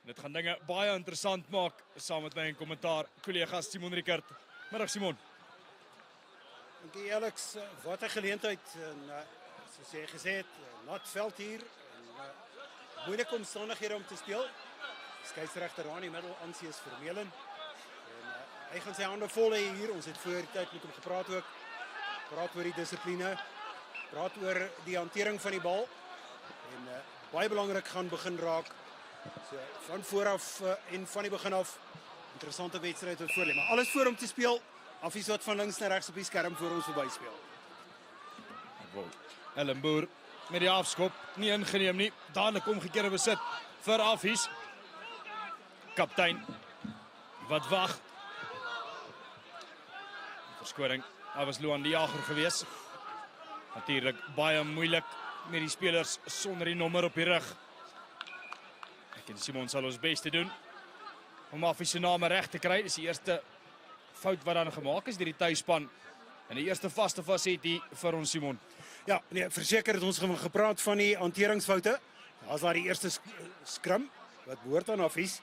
Dit gaan dinge baie interessant maak saam met my en kommentaar kollega Simon Rickert. Middag Simon. Dankie Alex, wat 'n geleentheid en soos jy gesê het, nat veld hier en moeilike omstandighede om te speel. Skeieregter daar in die middel Ansius Vermeulen. En hy gaan sy hande vol hê hier. Ons het voor die tyd met hom gepraat ook. Praat oor die dissipline, praat oor die hantering van die bal en baie belangrik gaan begin raak. So van vooraf en van die begin af interessante wedstryd wat voor lê, maar alles voor om te speel. Affies wat van links na regs op die skerm voor ons verby speel. Ellenboer met die afskop, nie ingeneem nie. Dadelik omgekeerde besit vir Affies. Kaptein wat wag. Verskoning, daar was Luan die Jager gewees. Natuurlik baie moeilik met die spelers sonder die nommer op die rug. Ek en Simon sal ons beste doen om Affies se name reg te kry. Dis die eerste fout wat dan gemaak is deur die tuisspan. En die eerste vaste fasetie vir ons Simon. Ja, nee, verseker het ons gepraat van die hanteringsfoute. Daar's daar die eerste skrim wat behoort aan Affies.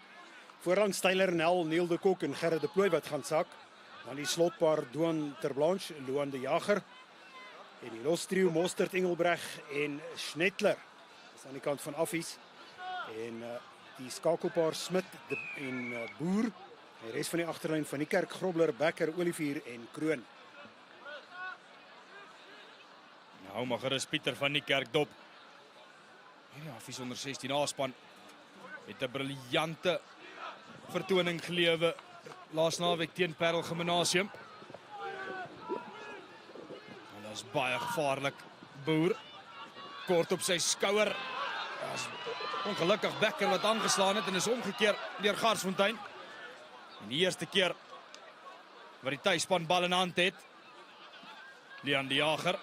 Voorlangs Tyler Nel, Neil de Kok en Gerrit de Plooy wat gaan sak. Dan die slotpaar Doan Terblanche, Luan de Jager. En die lostrio Mostert, Engelbreg en Schnettler. Dis aan die kant van Affies. En die skakelpaar Smit en Boer. Die res van die agterlyn van die Kerk, Grobler, Becker, Olivier en Kroon. Nou maar gerus Pieter van die Kerk dop. Hierdie Affies onder 16 A-span het 'n briljante vertoning gelewe laas naweek teen Parel Gimnasium. En dit is baie gevaarlik. Boer kort op sy skouer. Daar's ongelukkig Becker wat aangeslaan het en is omgekeer deur Garsfontein. En die eerste keer wat die tuisspan bal in hand het. Leon die Jager.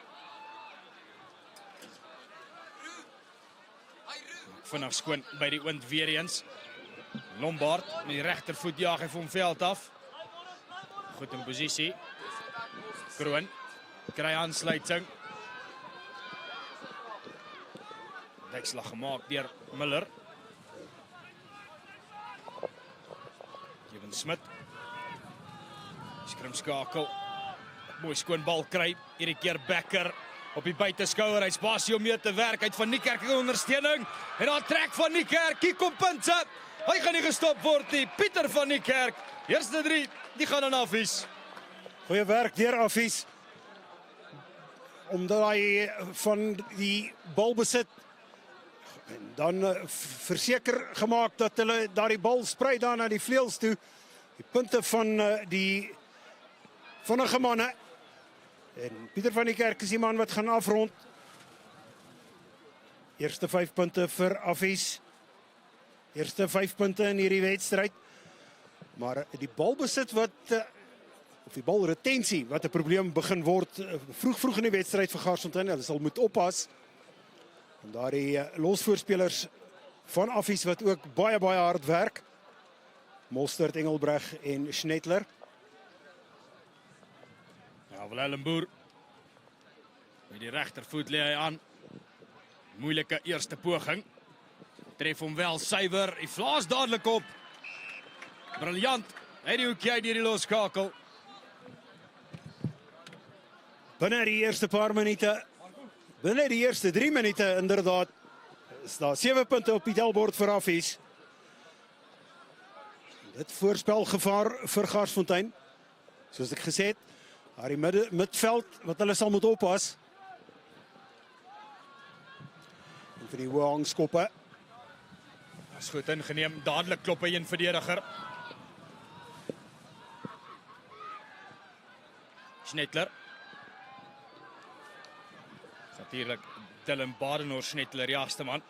Vinnig skoon by die oond weer eens. Lombard met die regtervoet jaag hy vir hom veld af. Goed in posisie. Kroon kry aansluiting. Dekslag gemaak deur Miller. Kevin Smit. Skrimskakel. Mooi skoon bal kry. Hierdie keer Becker op die buiteskouer. Hy's basie om mee te werk. Uit van Niekerk in ondersteuning. En dan trek van Niekerk. Hier kom punte. Hy gaan nie gestop word nie. Pieter van Niekerk. Eerste 3, die gaan aan Affies. Goeie werk deur Affies. Omdat hy van die bal besit en dan verseker gemaak dat hulle daardie bal sprei daar na die vleuels toe. Die punte van die vinnige manne. En Pieter van die Kerk is die man wat gaan afrond. Eerste 5 punte vir Affies. Eerste 5 punte in hierdie wedstryd. Maar die balbesit wat of die balretensie wat 'n probleem begin word vroeg in die wedstryd vir Garsfontein. Hulle sal moet oppas. En daardie losvoorspelers van Affies wat ook baie hard werk. Mostert, Engelbreg en Schnettler. Ja, Ellenboer. Met die regtervoet lê hy aan. Moeilike eerste poging. Tref hom wel suiwer. Hy vlaas dadelik op. Briljant. Hy die hoekie uit die loskakel. Binne die eerste paar minute, binne die eerste 3 minute inderdaad, is daar 7 punte op die tellbord vir Affies. Dit voorspel gevaar vir Garsfontein. Soos ek gesê het, daar die midveld wat hulle sal moet oppas. En vir die hoë hangskoppe. Is goed ingeneem. Dadelik klop hy een verdediger. Schnettler. Natuurlik Dylan Badenhorst Schnettler, jagste man.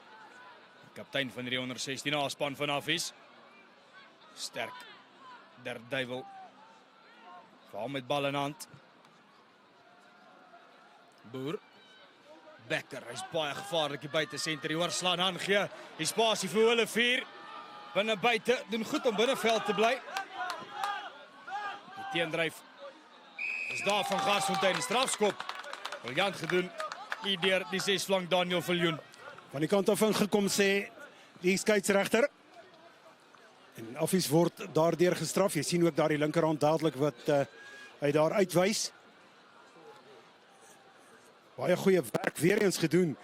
Kaptein van die onder 16 A-span van Affies. Sterk. Der duivel. Veral met bal in hand. Boer. Becker, hy's baie gevaarlik hier buite senter. Die oorslaan aangee. Die spasie vir hulle 4. Binne buite doen goed om binneveld te bly. Die teendryf is daar van Garsfontein. Strafskop. Briljant gedoen. Hier deur die 6-flank Daniel Viljoen. Van die kant af ingekom sê die skeieregter. En Affies word daardeur gestraf. Jy sien ook daar die linkerhand dadelik wat hy daar uitwys. Baie goeie werk weer eens gedoen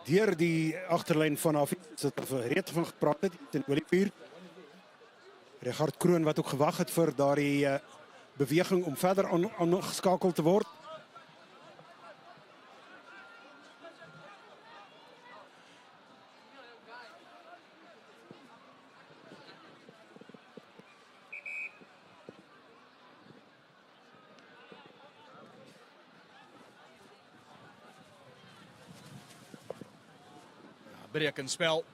deur die agterlyn van Affies. Dit het reeds van gepraat het in Olivier. Richard Kroon wat ook gewag het vir daardie beweging om verder aangeskakel te word. Breek in spel.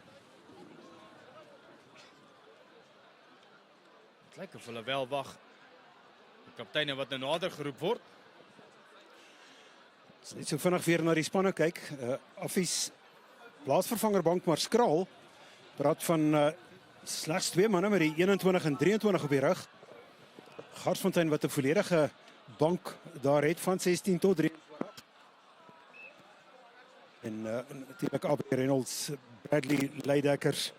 Het lyk of hulle wel wag. Die kapteine wat nou nader geroep word. Net so vinnig weer na die spanne kyk. Affies plaatsvervangerbank maar skraal. Praat van slegs 2 manne met die 21 en 23 op die rug. Garsfontein wat 'n volledige bank daar het van 16 tot 3. En natuurlijk Abby Reynolds, Bradley Leidekkers,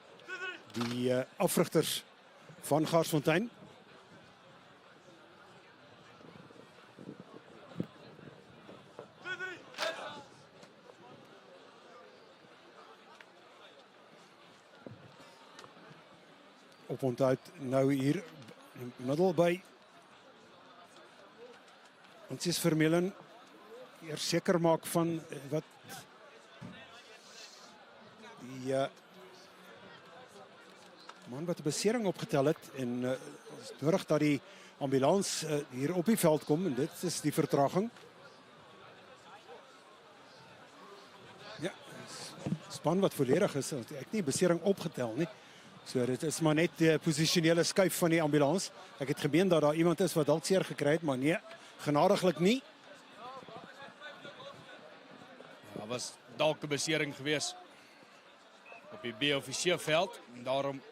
die afrigters van Garsfontein. Op ontuit nou hier in middel by ons is Vermeulen eers seker maak van wat die man wat 'n besering opgetel het en is nodig dat die ambulans hier op die veld kom en dit is die vertraging. Ja, span wat volledig is, ek nie besering opgetel nie. So dit is maar net die posisionele skuif van die ambulans. Ek het gemeen dat daar iemand is wat dalk seer gekry het, maar nee, genadiglik nie. Daar was dalk 'n besering gewees op die B-offisierveld en daarom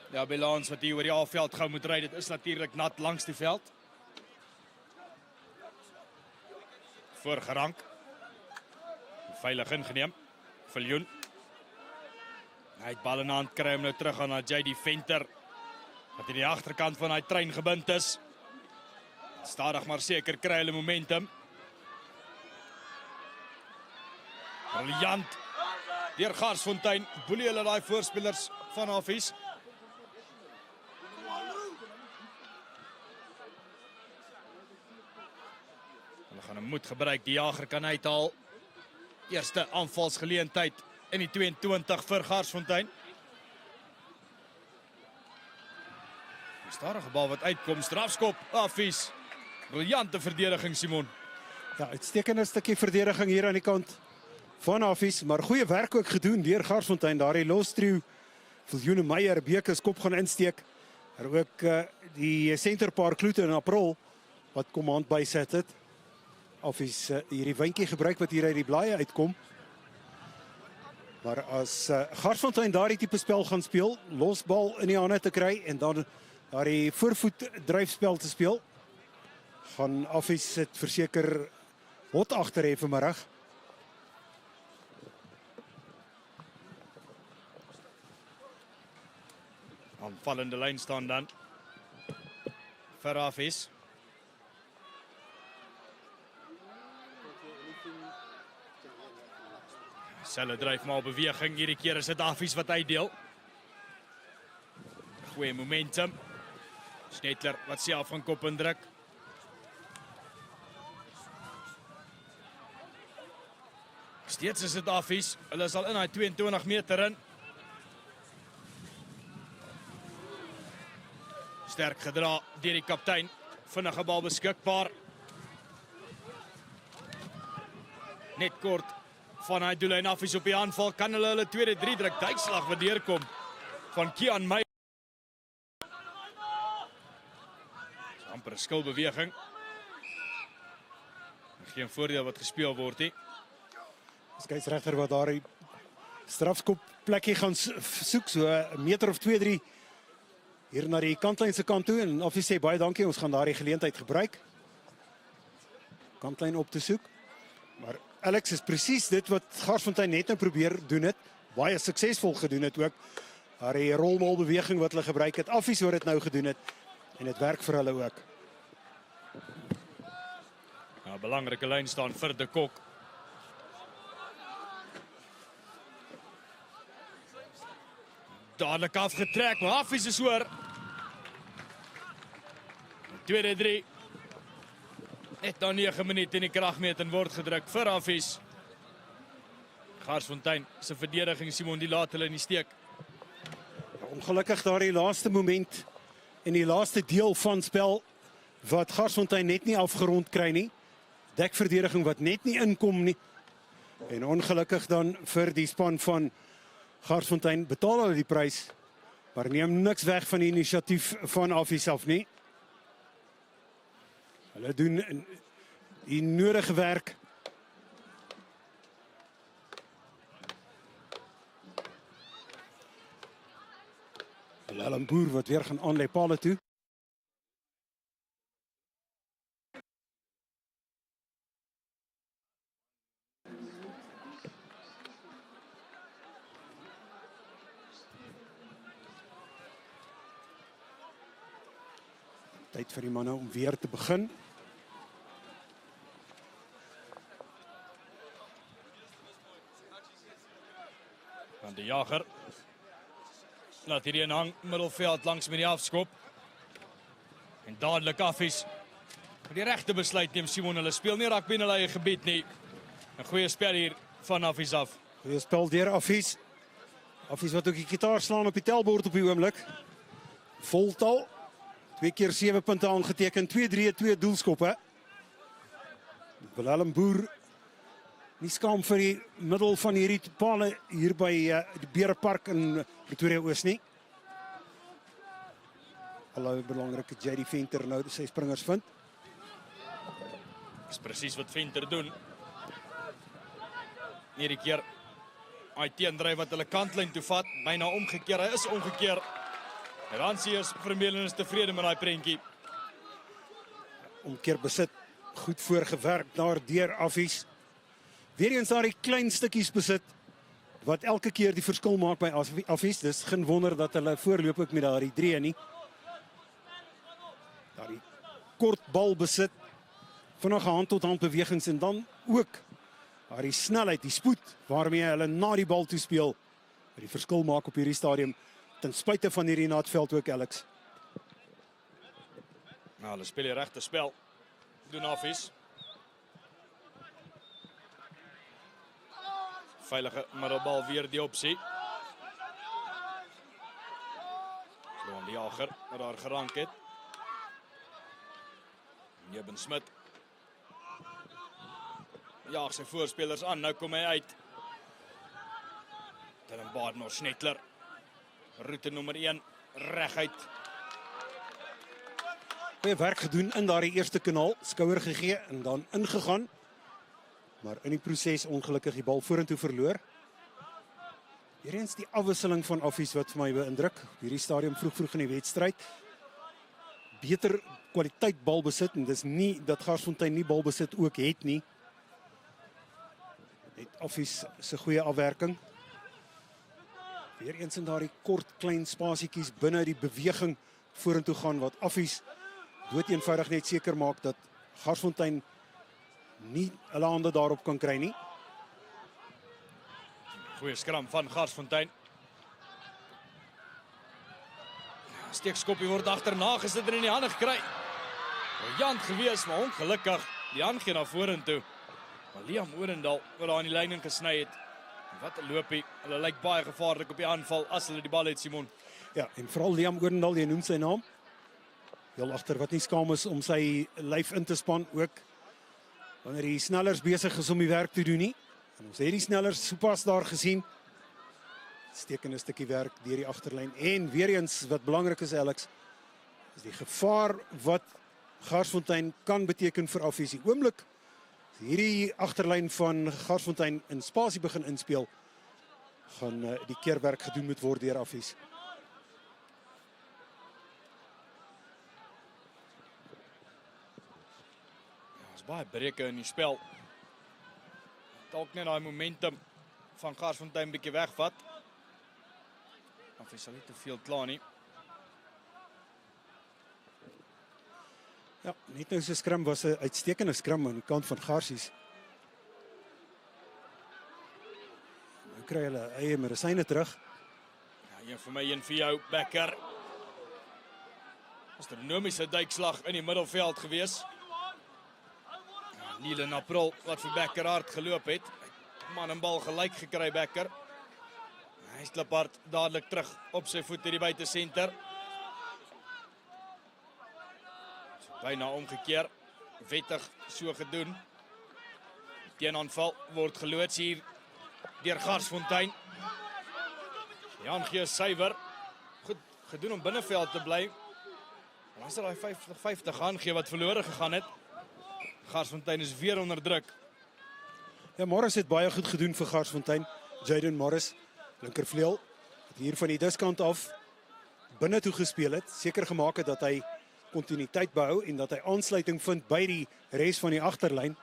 die ambulans wat hier oor die A-veld gou moet ry, dit is natuurlik nat langs die veld. Voorgerank. Veilig ingeneem. Viljoen. Hy het bal in hand kry om nou terug aan na JD Venter wat in die agterkant van hy trein gebind is. Stadig maar seker kry hulle momentum. Briljant. Deur Garsfontein boelie hulle daai voorspelers van Affies. Hulle gaan 'n moed gebruik, die jager kan uithaal. Eerste aanvalsgeleentheid in die 22 vir Garsfontein. Die stadige bal wat uitkom, strafskop, Affies. Briljante verdediging, Simon. Ja, uitstekende stukkie verdediging hier aan die kant van Affies, maar goeie werk ook gedoen deur Garsfontein. Daar die lostrio, Viljoen Meyer, Bekes kop gaan insteek. Maar ook die senterpaar Kloete en April wat kom hand byset het. Affies hierdie windjie gebruik wat hier uit die blaaie uitkom. Maar as Garsfontein daardie tipe spel gaan speel, losbal in die hande te kry en dan daardie voorvoet dryfspel te speel, gaan Affies dit verseker hot agter hê vanmiddag. Aanvallende lyn staan dan vir Affies. Selle dryf maar beweging, hierdie keer is dit Affies wat uitdeel. Goeie momentum. Snetler wat self van kop indruk. Steeds is dit Affies. Hulle is al in daai 22 meter in. Sterk gedra deur die kaptein. Vinnige bal beskikbaar. Net kort van hy doel en Affies op die aanval. Kan hulle 2-3 druk. Duikslag wat deurkom van Kian Meyer. Amper 'n skilbeweging. Geen voordeel wat gespeel word nie. Skeieregter wat daar die strafskop plekkie gaan soek, so 'n meter of 2-3 hier na die kantlyn se kant toe en Affies sê baie dankie, ons gaan daardie geleentheid gebruik. Kantlyn op te soek. Maar Alex is presies dit wat Garsfontein net nou probeer doen het. Baie suksesvol gedoen het ook. Haar rolbalbeweging wat hulle gebruik het, Affies wat dit nou gedoen het en dit werk vir hulle ook. Ja, belangrike lyn staan vir De Kok. Dadelik afgetrek, maar Affies is oor. Tweede 3. Net na 9 minute in die kragmeting word gedruk vir Affies. Garsfontein se verdediging, Simon, die laat hulle in die steek. Ja, ongelukkig daar die laaste moment en die laaste deel van spel wat Garsfontein net nie afgerond kry nie. Dekverdediging wat net nie inkom nie. En ongelukkig dan vir die span van Garsfontein betaal hulle die prys, maar neem niks weg van die inisiatief van Affies af nie. Hulle doen die nodige werk. Willem Boer wat weer gaan aanlei pale toe. Tyd vir die manne om weer te begin. Aan die Jager. Laat hierdie in hang, middelveld langs met die afskop. En dadelik Affies. Met die regte besluit neem Simon, hulle speel nie rugby in hulle eie gebied nie. 'n Goeie spel hier van Affies af. Goeie spel deur Affies. Affies wat ook die gitaar slaan op die telbord op die oomblik. Voltal. 2 keer 7 punte aangeteken, 2-3, 2 doelskoppe. Willem Boer nie skaam vir die middel van hierdie pale hier by die Berepark in Pretoria Oos nie. Alle belangrike JD Venter nou sy springers vind. Dis presies wat Venter doen. Hierdie keer hy teendryf wat hulle kantlyn toe vat, byna omgekeer. Hy is omgekeer. Ransiers Vermeulen is tevrede met daai prentjie. Omkeer besit, goed voorgewerk daar deur Affies. Weereens daar die klein stukkies besit wat elke keer die verskil maak by Affies. Dis geen wonder dat hulle voorloop ook met daardie 3 nie. Daardie kort bal besit, vinnige hand tot hand bewegings en dan ook daardie snelheid, die spoed waarmee hulle na die bal toe speel. Die verskil maak op hierdie stadium ten spyte van hierdie natveld ook, Alex. Nou, hulle speel die regte spel. Doen Affies. Veilige middelbal weer die opsie. Johan die Jager wat daar gerank het. Jeben Smit. Jaag sy voorspelers aan, nou kom hy uit. Dan Badenor Snetler. Route nommer 1, reguit. Goeie werk gedoen in daardie eerste kanaal, skouer gegee en dan ingegaan. Maar in die proses ongelukkig die bal vorentoe verloor. Hiereens die afwisseling van Affies wat vir my beïndruk. Hierdie stadium vroeg in die wedstryd. Beter kwaliteit balbesit en dis nie dat Garsfontein nie balbesit ook het nie. Net Affies se goeie afwerking. Weereens in daardie kort klein spasietjies binne die beweging vorentoe gaan wat Affies dood eenvoudig net seker maak dat Garsfontein nie hulle hande daarop kan kry nie. Goeie skram van Garsfontein. Steekskoppie word agterna gesit en in die hande gekry. Briljant gewees, maar ongelukkig. Die hand gee na vorentoe. Maar Liam Orendal wat daar aan die lyn gesny het. Wat 'n loopie. Hulle lyk baie gevaarlik op die aanval as hulle die bal het, Simon. Ja, en veral Liam Orendal, jy noem sy naam. Heel agter wat nie skaam is om sy lyf in te span ook. Wanneer die snellers besig is om die werk te doen nie. En ons het die snellers sopas daar gesien. Stekende stukkie werk deur die agterlyn. En weer eens wat belangrik is, Alex, is die gevaar wat Garsfontein kan beteken vir Affies. Die oomblik hierdie agterlyn van Garsfontein in spasie begin inspeel, gaan die keerwerk gedoen moet word deur Affies. Daar's baie breuke in die spel. Dalk net daai momentum van Garsfontein bietjie wegvat. Hy sal nie te veel kla nie. Ja, net nou so skrim was 'n uitstekende skrim aan die kant van Garsies. Nou kry hulle eie medisyne terug. Ja, een vir my, een vir jou, Becker. Astronomiese duikslag in die middelveld gewees. Nielen April wat vir Becker hard geloop het. Man en bal gelyk gekry, Becker. Hy slip hard dadelik terug op sy voet in die buitesenter. Byna omgekeer. Wettig so gedoen. Teenaanval word geloods hier deur Garsfontein. Jan gee suiwer. Goed gedoen om binneveld te bly. En as daai 50-50 gaan gee wat verlore gegaan het. Garsfontein is weer onder druk. Ja, Morris het baie goed gedoen vir Garsfontein. Jaden Morris, linkervleuel, het hier van die diskant af binne toe gespeel het. Seker gemaak het dat hy kontinuïteit behou en dat hy aansluiting vind by die res van die agterlyn.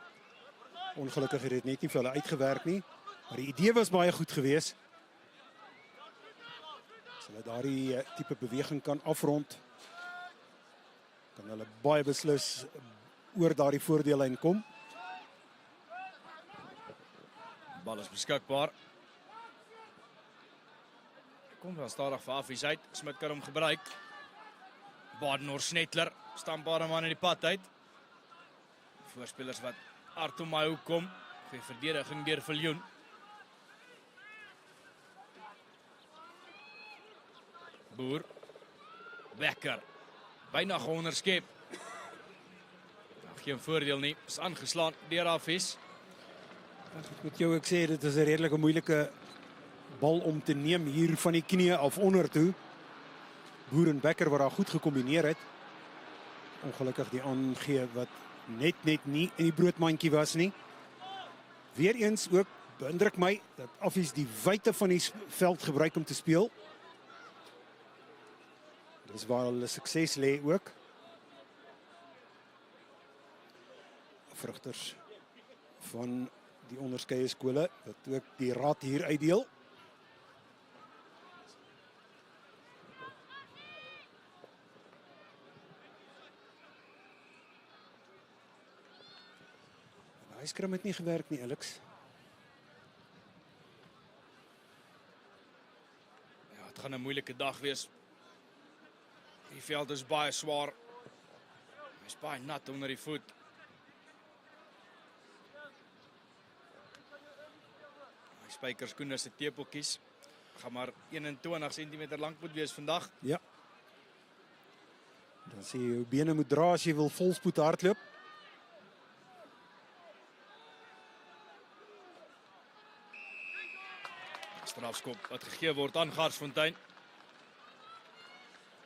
Ongelukkig het dit net nie vir hulle uitgewerk nie, maar die idee was baie goed geweest. As hulle daardie tipe beweging kan afrond, kan hulle baie beslis oor daardie voordeellyn kom. Bal is beskikbaar. Kom wel stadig vir Affies uit. Smit kan hom gebruik. Badenhorst-Snetler stamp paar man in die pad uit. Voorspelers wat hard om my hoek kom. Goeie verdediging deur Viljoen. Boer. Becker. Byna geonderskep. Geen voordeel nie. Is aangeslaan deur Affies. Met jou ek sê, dit is 'n redelike moeilike bal om te neem hier van die knie af onder toe. Boer en Becker wat daar goed gekombineer het. Ongelukkig die aangee wat net nie in die broodmandjie was nie. Weereens ook beïndruk my dat Affies die wyte van die veld gebruik om te speel. Dis waar hulle sukses lê ook. Vrugters van die onderskeie skole wat ook die raad hier uitdeel. Hy skrim het nie gewerk nie, Alex. Ja, het gaan 'n moeilike dag wees. Die veld is baie swaar. Hy's baie nat onder die voet. Hy spykerskoene se tepeltjies gaan maar 21 cm lank moet wees vandag. Ja. Dan sê jy jou bene moet dra as jy wil volspoed hardloop. Strafskop wat gegee word aan Garsfontein.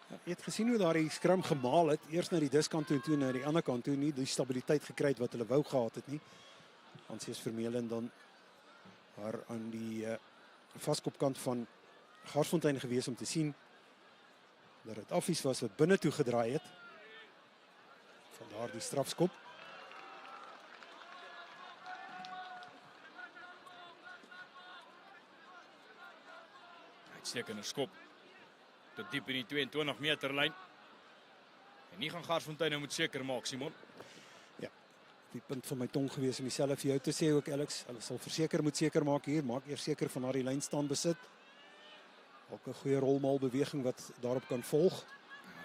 Ja, jy het gesien hoe daardie skram gemaal het. Eers na die diskant toe en toe na die ander kant toe, nie die stabiliteit gekry het wat hulle wou gehad het nie. Ansies Vermeulen dan haar aan die vaskopkant van Garsfontein gewees om te sien dat dit Affies was wat binne toe gedraai het. Vandaar die strafskop. Uitstekende skop. Tot diep in die 22 meter lyn. En nie gaan Garsfontein nou moet seker maak, Simon. Ja, die punt van my tong gewees om dieselfde vir jou te sê ook, Alex. Hulle sal verseker moet seker maak hier. Maak eers seker van daardie lyn staan besit. Ook 'n goeie rolmaal beweging wat daarop kan volg.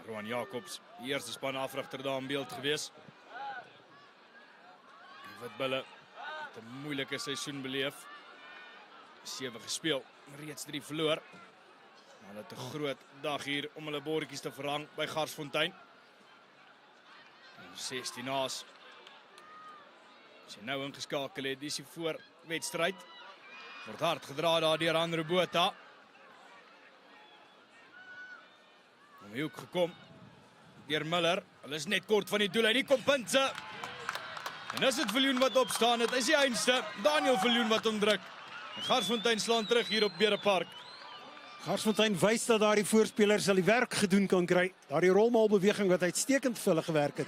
Roan Jacobs, die eerste span afrigter daar in beeld gewees. Wat Bulle het 'n moeilike seisoen beleef. 7 gespeel, reeds 3 verloor. Maar dit 'n groot dag hier om hulle bordjies te verhang by Garsfontein. 16 naas. As jy nou ingeskakel het, dis die voorwedstryd. Word hard gedra daar deur Andre Botha. Om die hoek gekom deur Miller. Hulle is net kort van die doel. Hier kom punte. En as dit Viljoen wat opstaan, dit is die einste. Daniel Viljoen wat ondruk. En Garsfontein slaan terug hier op Berepark. Garsfontein wys dat daardie voorspelers al die werk gedoen kan kry. Daardie rolmaalbeweging wat uitstekend vir hulle gewerk het.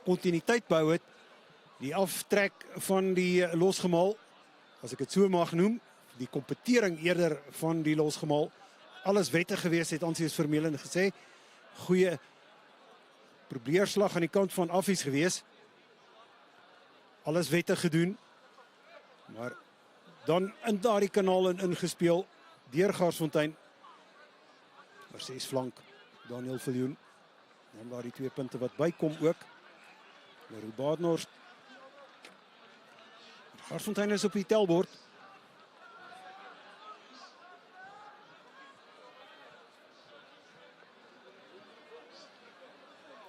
Kontinuïteit bou het. Die aftrek van die losgemaal, as ek dit so mag noem, die kompetering eerder van die losgemaal, alles wettig gewees, het Ansius Vermeulen gesê. Goeie probeerslag aan die kant van Affies gewees. Alles wettig gedoen. Maar dan in daardie kanaal ingespeel deur Garsfontein. Maar 6 flank Daniel Viljoen. Dan daar die 2 punte wat bykom ook. Leroux Badenhorst. Garsfontein is op die telbord.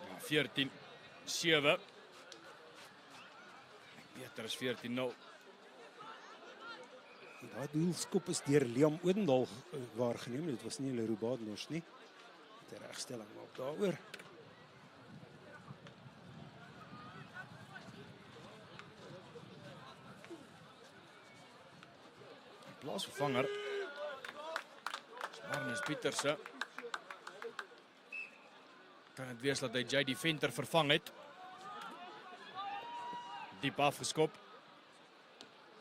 Ja, 14-7. Beter is 14-0. Daai doelskop is deur Liam Odendaal waargeneem. Dit was nie Leroux Badenhorst nie. Met 'n regstelling maak daaroor. Plaasvervanger. Marnus Pieterse. Kan het wees dat hy JD Venter vervang het. Diep afgeskop.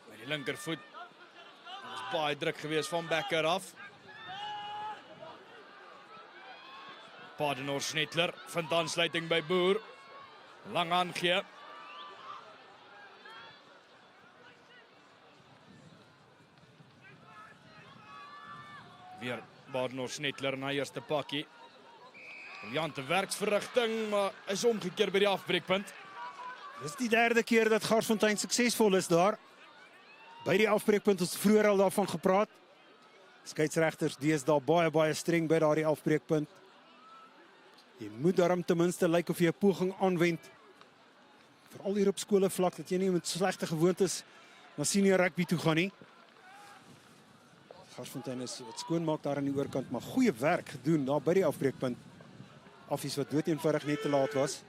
Met die linkervoet. Dit was baie druk geweest van Becker af. Badenhorst Snetler vind aansluiting by Boer. Lang aangee. Weer Badenhorst Snetler na eerste pakkie. Briljante werksverrigting, maar is omgekeer by die afbreekpunt. Dis die 3de keer dat Garsfontein suksesvol is daar. By die afbreekpunt ons vroeër al daarvan gepraat. Skeieregters deesdae baie streng by daardie afbreekpunt. Jy moet daarom ten minste lyk of jy 'n poging aanwend. Veral hier op skole vlak dat jy nie met slegte gewoontes na senior rugby toe gaan nie. Garsfontein is wat skoonmaak daar aan die oorkant, maar goeie werk gedoen daar by die afbreekpunt. Affies wat doeteenvoudig net te laat was.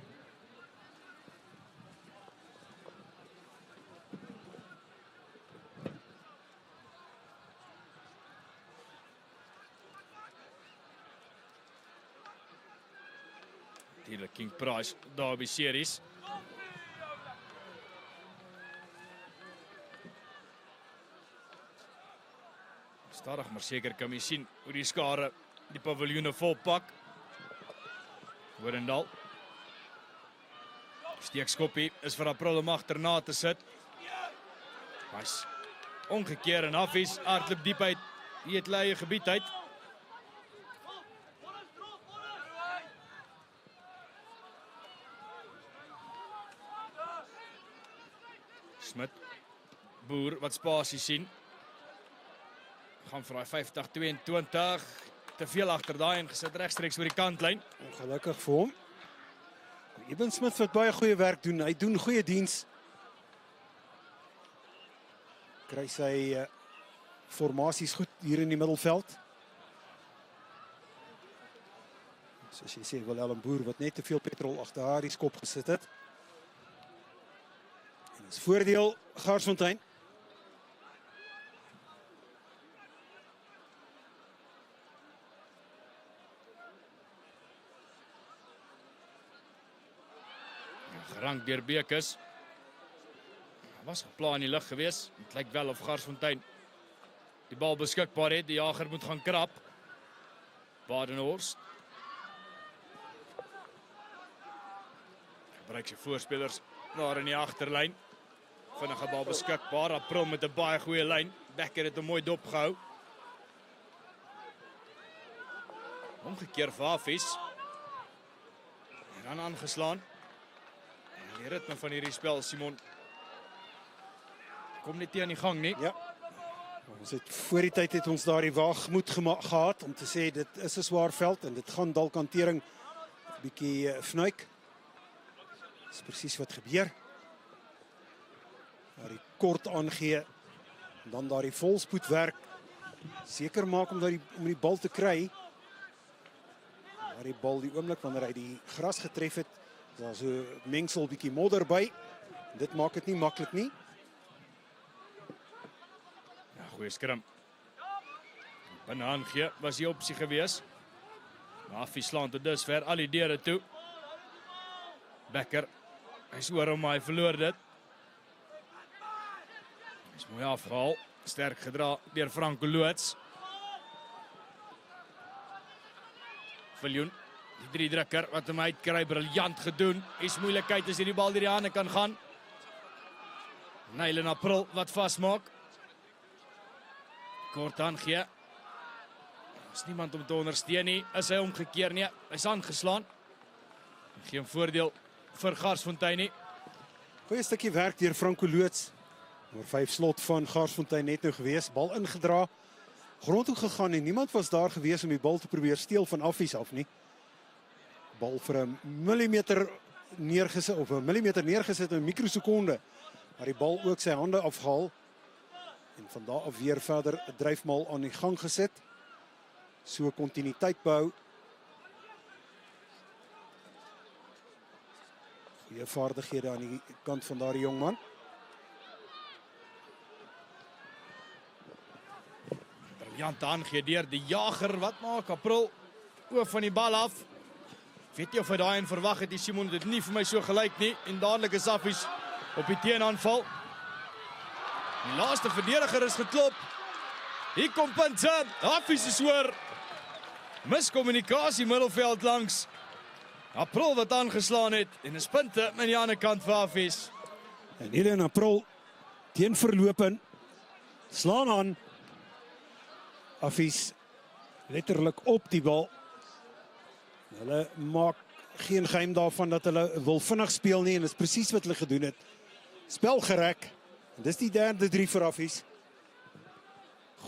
Die King Price Derby series. Stadig maar seker kan jy sien hoe die skare die paviljoene volpak. Odendaal. Steekskoppie is vir April om agterna te sit. Nice. Omgekeer en Affies hardloop diep uit die eie gebied uit. Smit. Boer wat spasie sien. Gaan vir daai 50-22. Te veel agter daai en gesit regstreeks oor die kantlyn. Ongelukkig vir hom. Eben Smith wat baie goeie werk doen. Hy doen goeie diens. Kry sy formasies goed hier in die middelveld. Soos jy sê, Willem Boer wat net te veel petrol agter haar die skop gesit het. En dis voordeel Garsfontein. Gerank deur Bekes. Was geplan in die lug gewees. Het lyk wel of Garsfontein die bal beskikbaar het. Die jager moet gaan krap. Badenhorst. Gebruik sy voorspelers daar in die agterlyn. Vinnige bal beskikbaar. April met 'n baie goeie lyn. Becker het hom mooi dop gehou. Omgekeer vir Affies. En dan aangeslaan. Die ritme van hierdie spel, Simon, kom net nie aan die gang nie. Ja. Ons het voor die tyd het ons daardie waagmoed gehad om te sê dit is 'n swaar veld en dit gaan dalk hantering 'n bietjie vnuik. Dis presies wat gebeur. Daardie kort aangee en dan daardie volspoed werk. Seker maak om die bal te kry. Daardie bal die oomblik wanneer hy die gras getref het, daar so mengsel bietjie modder by. Dit maak dit nie maklik nie. Ja, goeie skrim. Binne aangee was die opsie gewees. Affies slaan tot dusver al die deure toe. Becker, hy is oor hom, maar hy verloor dit. Hy is mooi afgehaal. Sterk gedra deur Franco Loots. Viljoen, die 3-drukker wat hom uitkry, briljant gedoen. Is moeilikheid as hy die bal deur die hande kan gaan. Nylen April wat vasmaak. Kort aangee. Is niemand om te ondersteun nie. Is hy omgekeer nie. Hy's aangeslaan. Geen voordeel vir Garsfontein nie. Goeie stukkie werk deur Franco Loots. Nommer 5 slot van Garsfontein net nou gewees. Bal ingedra. Grond toe gegaan en niemand was daar gewees om die bal te probeer steel van Affies af nie. Bal vir 'n millimeter neergesit of 'n millimeter neergesit in 'n mikrosekonde. Maar die bal ook sy hande afgehaal. En van daar af weer verder 'n dryfmaal aan die gang gesit. So kontinuïteit behou. Goeie vaardighede aan die kant van daardie jong man. Briljant aangee deur die jager. Wat maak April? Oor van die bal af. Weet jy of hy daai en verwag het, die Simon, dit nie vir my so gelyk nie. En dadelik is Affies op die teenaanval. Die laaste verdediger is geklop. Hier kom punte. Affies is oor. Miskommunikasie middelveld langs. April wat aangeslaan het. En is punte aan die ander kant vir Affies. En hier in April teen verloop slaan aan. Affies letterlik op die bal. Hulle maak geen geheim daarvan dat hulle wil vinnig speel nie en dis presies wat hulle gedoen het. Spel gerek. En dis die derde 3 vir Affies.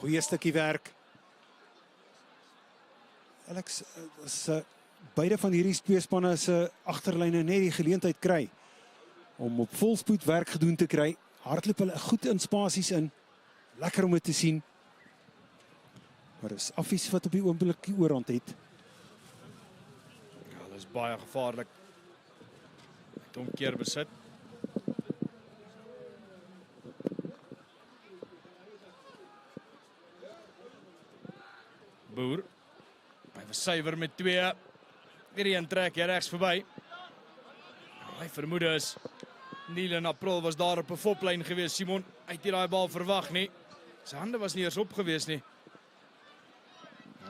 Goeie stukkie werk. Alex, as beide van hierdie twee spanne se agterlyne net die geleentheid kry om op volspoed werk gedoen te kry, hardloop hulle goed in spasies in. Lekker om dit te sien. Maar is Affies wat op die oomblik die oorhand het. Ja, dit is baie gevaarlik. Het omkeer besit. Boer. Hy was suiwer met 2. Weer een trek hier regs verby. My vermoede is Nylen April was daar op 'n foplyn gewees. Simon, hy het nie daai bal verwag nie. Sy hande was nie eers op gewees nie.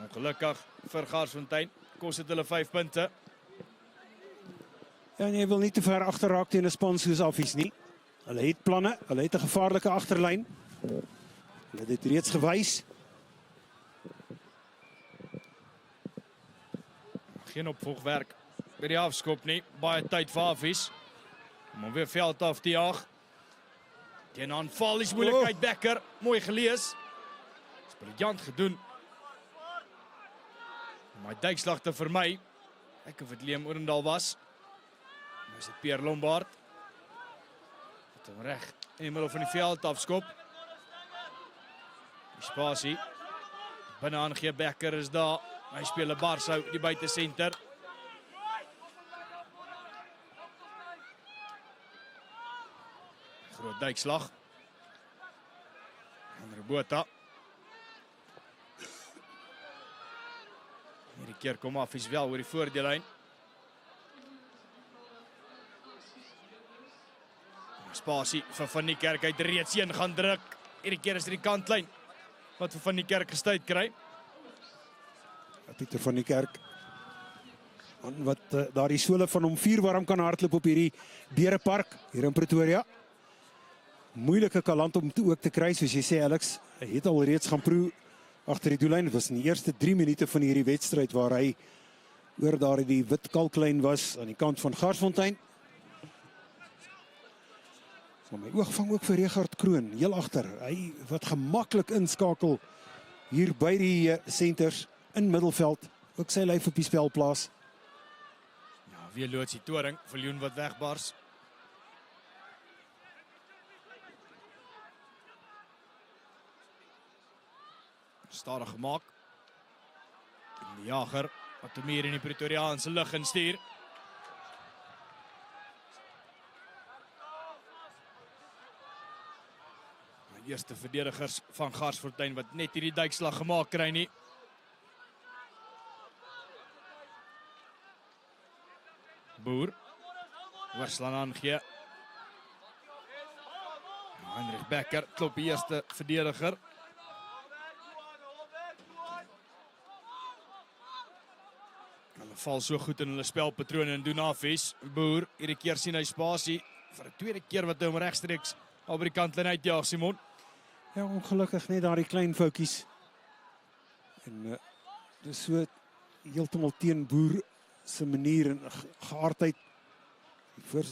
Ongelukkig vir Garsfontein kos dit hulle 5 punte. Ja, en jy wil nie te ver agterraak teen 'n span soos Affies nie. Hulle het planne, hulle het 'n gevaarlike agterlyn. Hulle het dit reeds gewys. Geen opvolgwerk by die afskop nie. Baie tyd vir Affies. Om hom weer veld af te jaag. Teen aanval is moeilikheid. Becker, mooi gelees. Is briljant gedoen. Om my duikslag te vermy. Kyk of dit Liam Oorendal was. Nou is dit Pierre Lombard. Het hom reg in die middel van die veld afskop. Die spasie. Binne aangee Becker is daar. Hy speel 'n Barsou die buitesenter. Groot duikslag. Andre Botha. Hierdie keer kom Affies wel oor die voordeellyn. Spasie vir Van Niekerk. Hy het reeds een gaan druk. Hierdie keer is dit die kantlyn wat vir Van Niekerk gestuit kry. Pieter van Niekerk. Wat daar die sole van hom vuurwarm kan hardloop op hierdie Berepark hier in Pretoria. Moeilike kalant om ook te kry, soos jy sê Alex. Hy het al reeds gaan proe agter die doellyn. Dit was in die eerste 3 minute van hierdie wedstryd waar hy oor daar die wit kalklyn was aan die kant van Garsfontein. So my oog vang ook vir Regard Kroon, heel agter. Hy wat gemaklik inskakel hier by die senters in middelveld. Ook sy lyf op die spelplaas. Ja, weer loods die toring. Viljoen wat wegbars. Stadig gemaak. Die jager wat hom hier in die Pretoriaanse lug instuur. Die eerste verdedigers van Garsfontein wat net hierdie duikslag gemaak kry nie. Boer. Oorslaan aangee. Heinrich Becker klop die eerste verdediger. val so goed in hulle spelpatrone en doen Hafies. Boer, hierdie keer sien hy spasie vir 'n tweede keer wat hy hom regstreeks al by die kantlyn uitjaag, Simon. Ja, ongelukkig net daardie klein foutjies. En dis so heeltemal teen Boer se manier en geaardheid. Die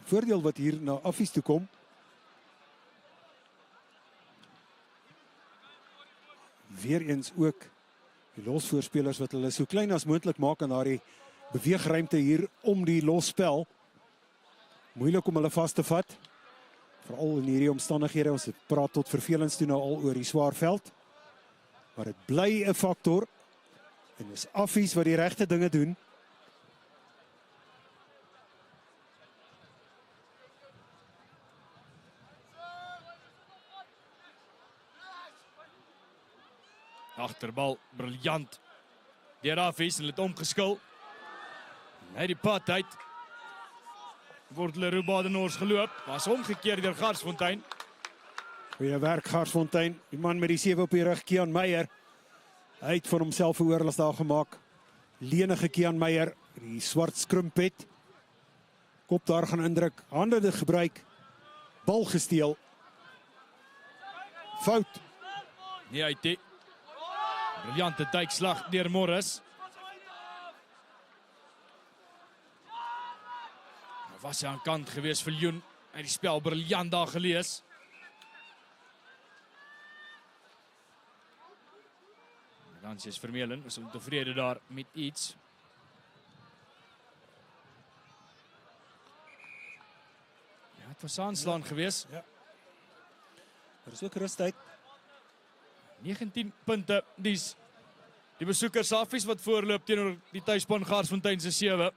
voordeel wat hier na Hafies toe kom. Weereens ook die losvoorspelers wat hulle so klein as moontlik maak in daardie beweegruimte hier om die losspel. Moeilik om hulle vas te vat. Veral in hierdie omstandighede, ons praat tot vervelings toe nou al oor die swaar veld. Maar dit bly 'n faktor en dis Hafies wat die regte dinge doen. Agterbal, briljant. Deur Hafies en het omgeskil. Net die pad uit. Word Leroux Badenhorst geloop. Was omgekeerd deur Garsfontein. Goeie werk Garsfontein. Die man met die 7 op die rug, Kian Meyer. Hy het van homself 'n oorlog daar gemaak. Lenige Kian Meyer, die swart skrumpet. Kop daar gaan indruk, hande te gebruik. Bal gesteel. Fout. Nee, uit die briljante duikslag deur Morris. Was hy aan kant gewees vir Ljoen. Hy het die spel briljant daar gelees. Dansies Vermeulen is ontevrede daar met iets. Ja, het was aanslaan gewees. Ja. Er is ook rustyd. 19 punte. Die besoekers Hafies wat voorloop teenoor die tuisspan Garsfontein se 7.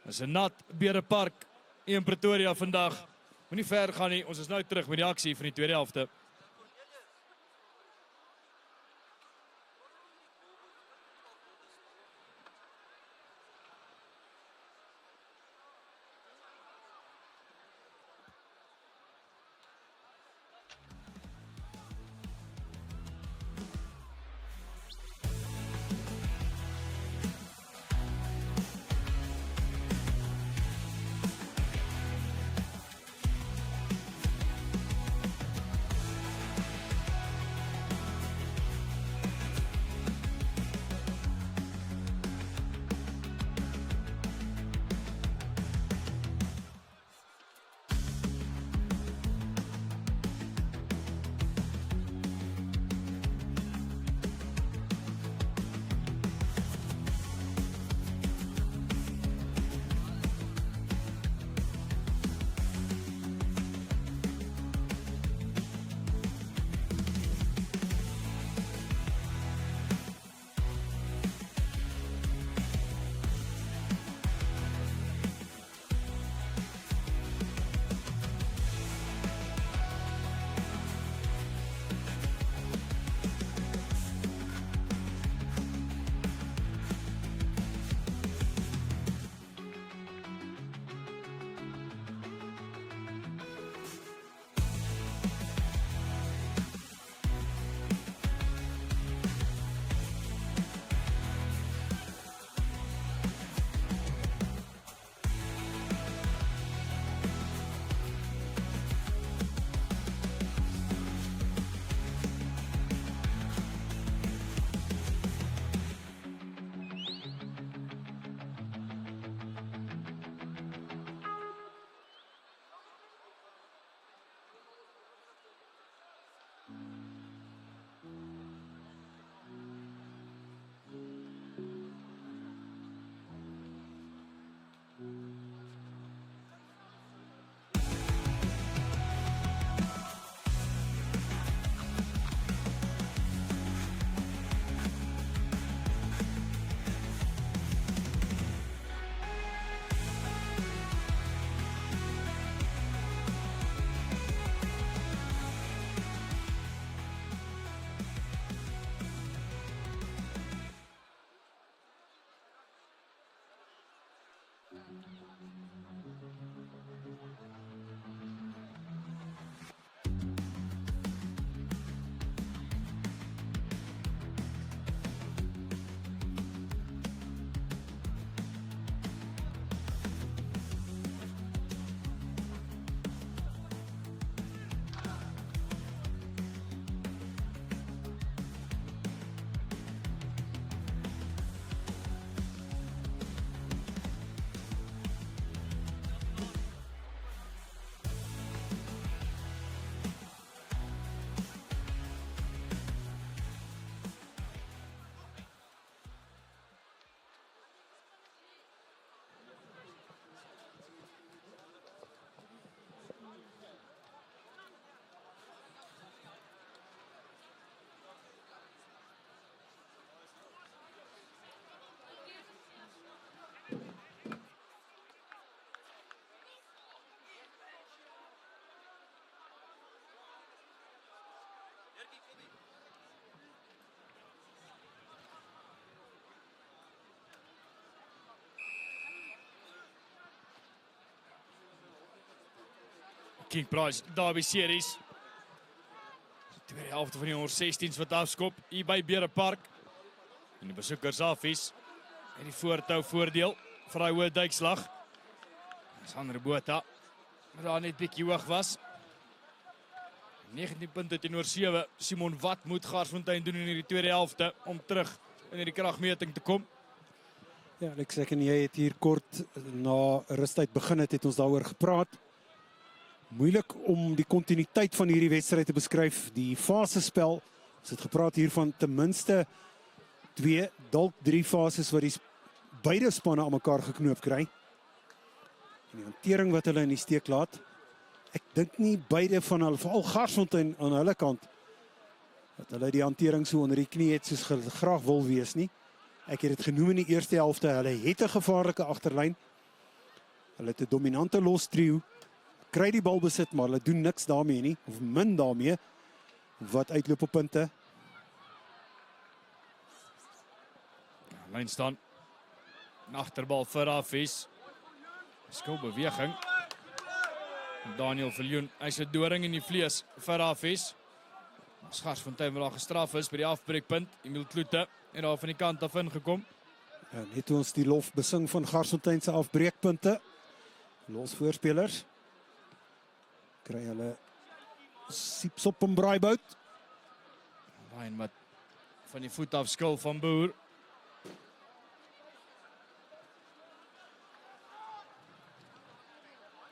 Dis 'n nat Berepark in Pretoria vandag. Moenie ver gaan nie. Ons is nou terug met die aksie van die tweede helfte. King Prize Derby Series. Tweede helfte van die onder 16's wat afskop hier by Berepark. En die besoekers Affies het die voortou voordeel vir daai hoë duikslag. Sandra Botha, maar daar net bietjie hoog was. 19 punte teenoor 7. Simon, wat moet Garsfontein doen in die tweede helfte om terug in die kragmeting te kom? Ja, Alex, ek en jy het hier kort na rustyd begin het ons daaroor gepraat. Moeilik om die kontinuïteit van hierdie wedstryd te beskryf. Die fasespel, ons het gepraat hier van ten minste 2, dalk 3 fases wat die beide spanne aan mekaar geknoop kry. En die hantering wat hulle in die steek laat, ek dink nie beide van hulle, veral Garsfontein aan hulle kant, dat hulle die hantering so onder die knie het soos hulle graag wil wees nie. Ek het dit genoem in die eerste helfte, hulle het 'n gevaarlike agterlyn. Hulle het 'n dominante los trio, kry die bal besit, maar hulle doen niks daarmee nie, of min daarmee, wat uitloop op punte. Lyn staan. Agterbal vir Affies. Skilbeweging. Daniel Viljoen, hy's 'n doring in die vlees vir Affies. As Garsfontein waar gestraf is by die afbreekpunt, Emil Kloete en daar van die kant af ingekom. Ja, net ons die lof besing van Garsfontein se afbreekpunte. Los voorspelers. Kry hulle siepsop en braaibout. Lyn wat van die voet af skil van Boer.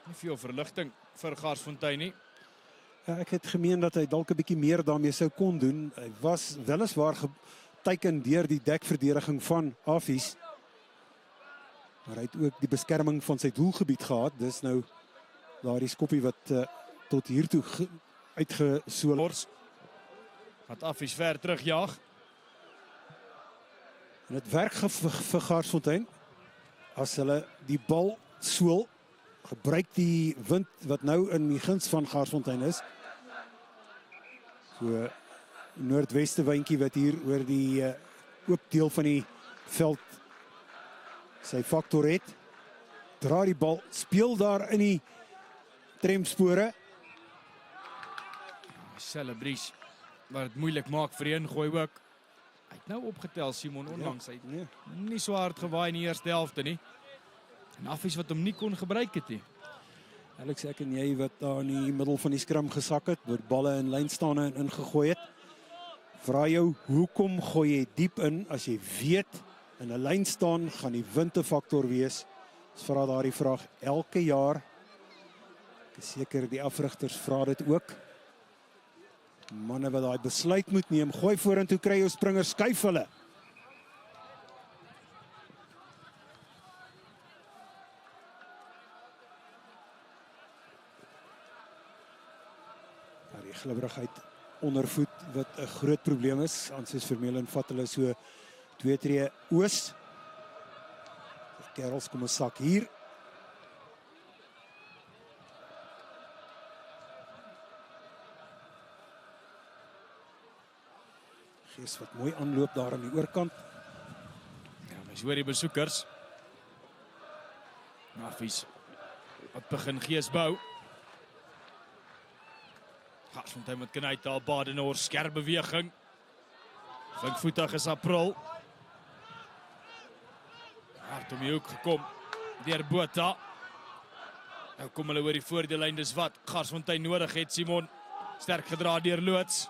Nie veel verligting vir Garsfontein nie. Ja, ek het gemeen dat hy dalk 'n bietjie meer daarmee sou kon doen. Hy was weliswaar geteken deur die dekverdediging van Affies. Maar hy het ook die beskerming van sy doelgebied gehad. Dis nou daardie skoppie wat tot hier toe uitgesool word. Wat Affies ver terugjaag. En dit werk vir Garsfontein. As hulle die bal sool, gebruik die wind wat nou in die guns van Garsfontein is. So noordweste windjie wat hier oor die oop deel van die veld sy faktor het. Dra die bal, speel daar in die tremspore. Celebries, maar het moeilik maak vir die ingooi ook. Hy het nou opgetel, Simon, onlangs. Hy het nie so hard gewaai in die eerste helfte nie. En Affies wat hom nie kon gebruik het nie. Alex, ek en jy wat daar in die middel van die skram gesak het, waar balle in lyn staan en ingegooi het. Vra jou, hoekom gooi jy diep in as jy weet in 'n lyn staan gaan die wind 'n faktor wees? Ons vra daardie vraag elke jaar. Ek is seker die afrigters vra dit ook. Manne wat daai besluit moet neem, gooi vorentoe, kry jou springers, skuif hulle. Die glibberigheid ondervoet wat 'n groot probleem is. Ansies Vermeulen vat hulle so 2 tree oos. Die kerels kom 'n sak hier. Gees wat mooi aanloop daar aan die oorkant. Ja, mens hoor die besoekers. Affies wat begin gees bou. Garsfontein met Knyta, Badenhorst, skerp beweging. Vinkvoetig is April. Hard om die hoek gekom deur Botha. Nou kom hulle oor die voordeellyn, dis wat Garsfontein nodig het, Simon. Sterk gedra deur Loots.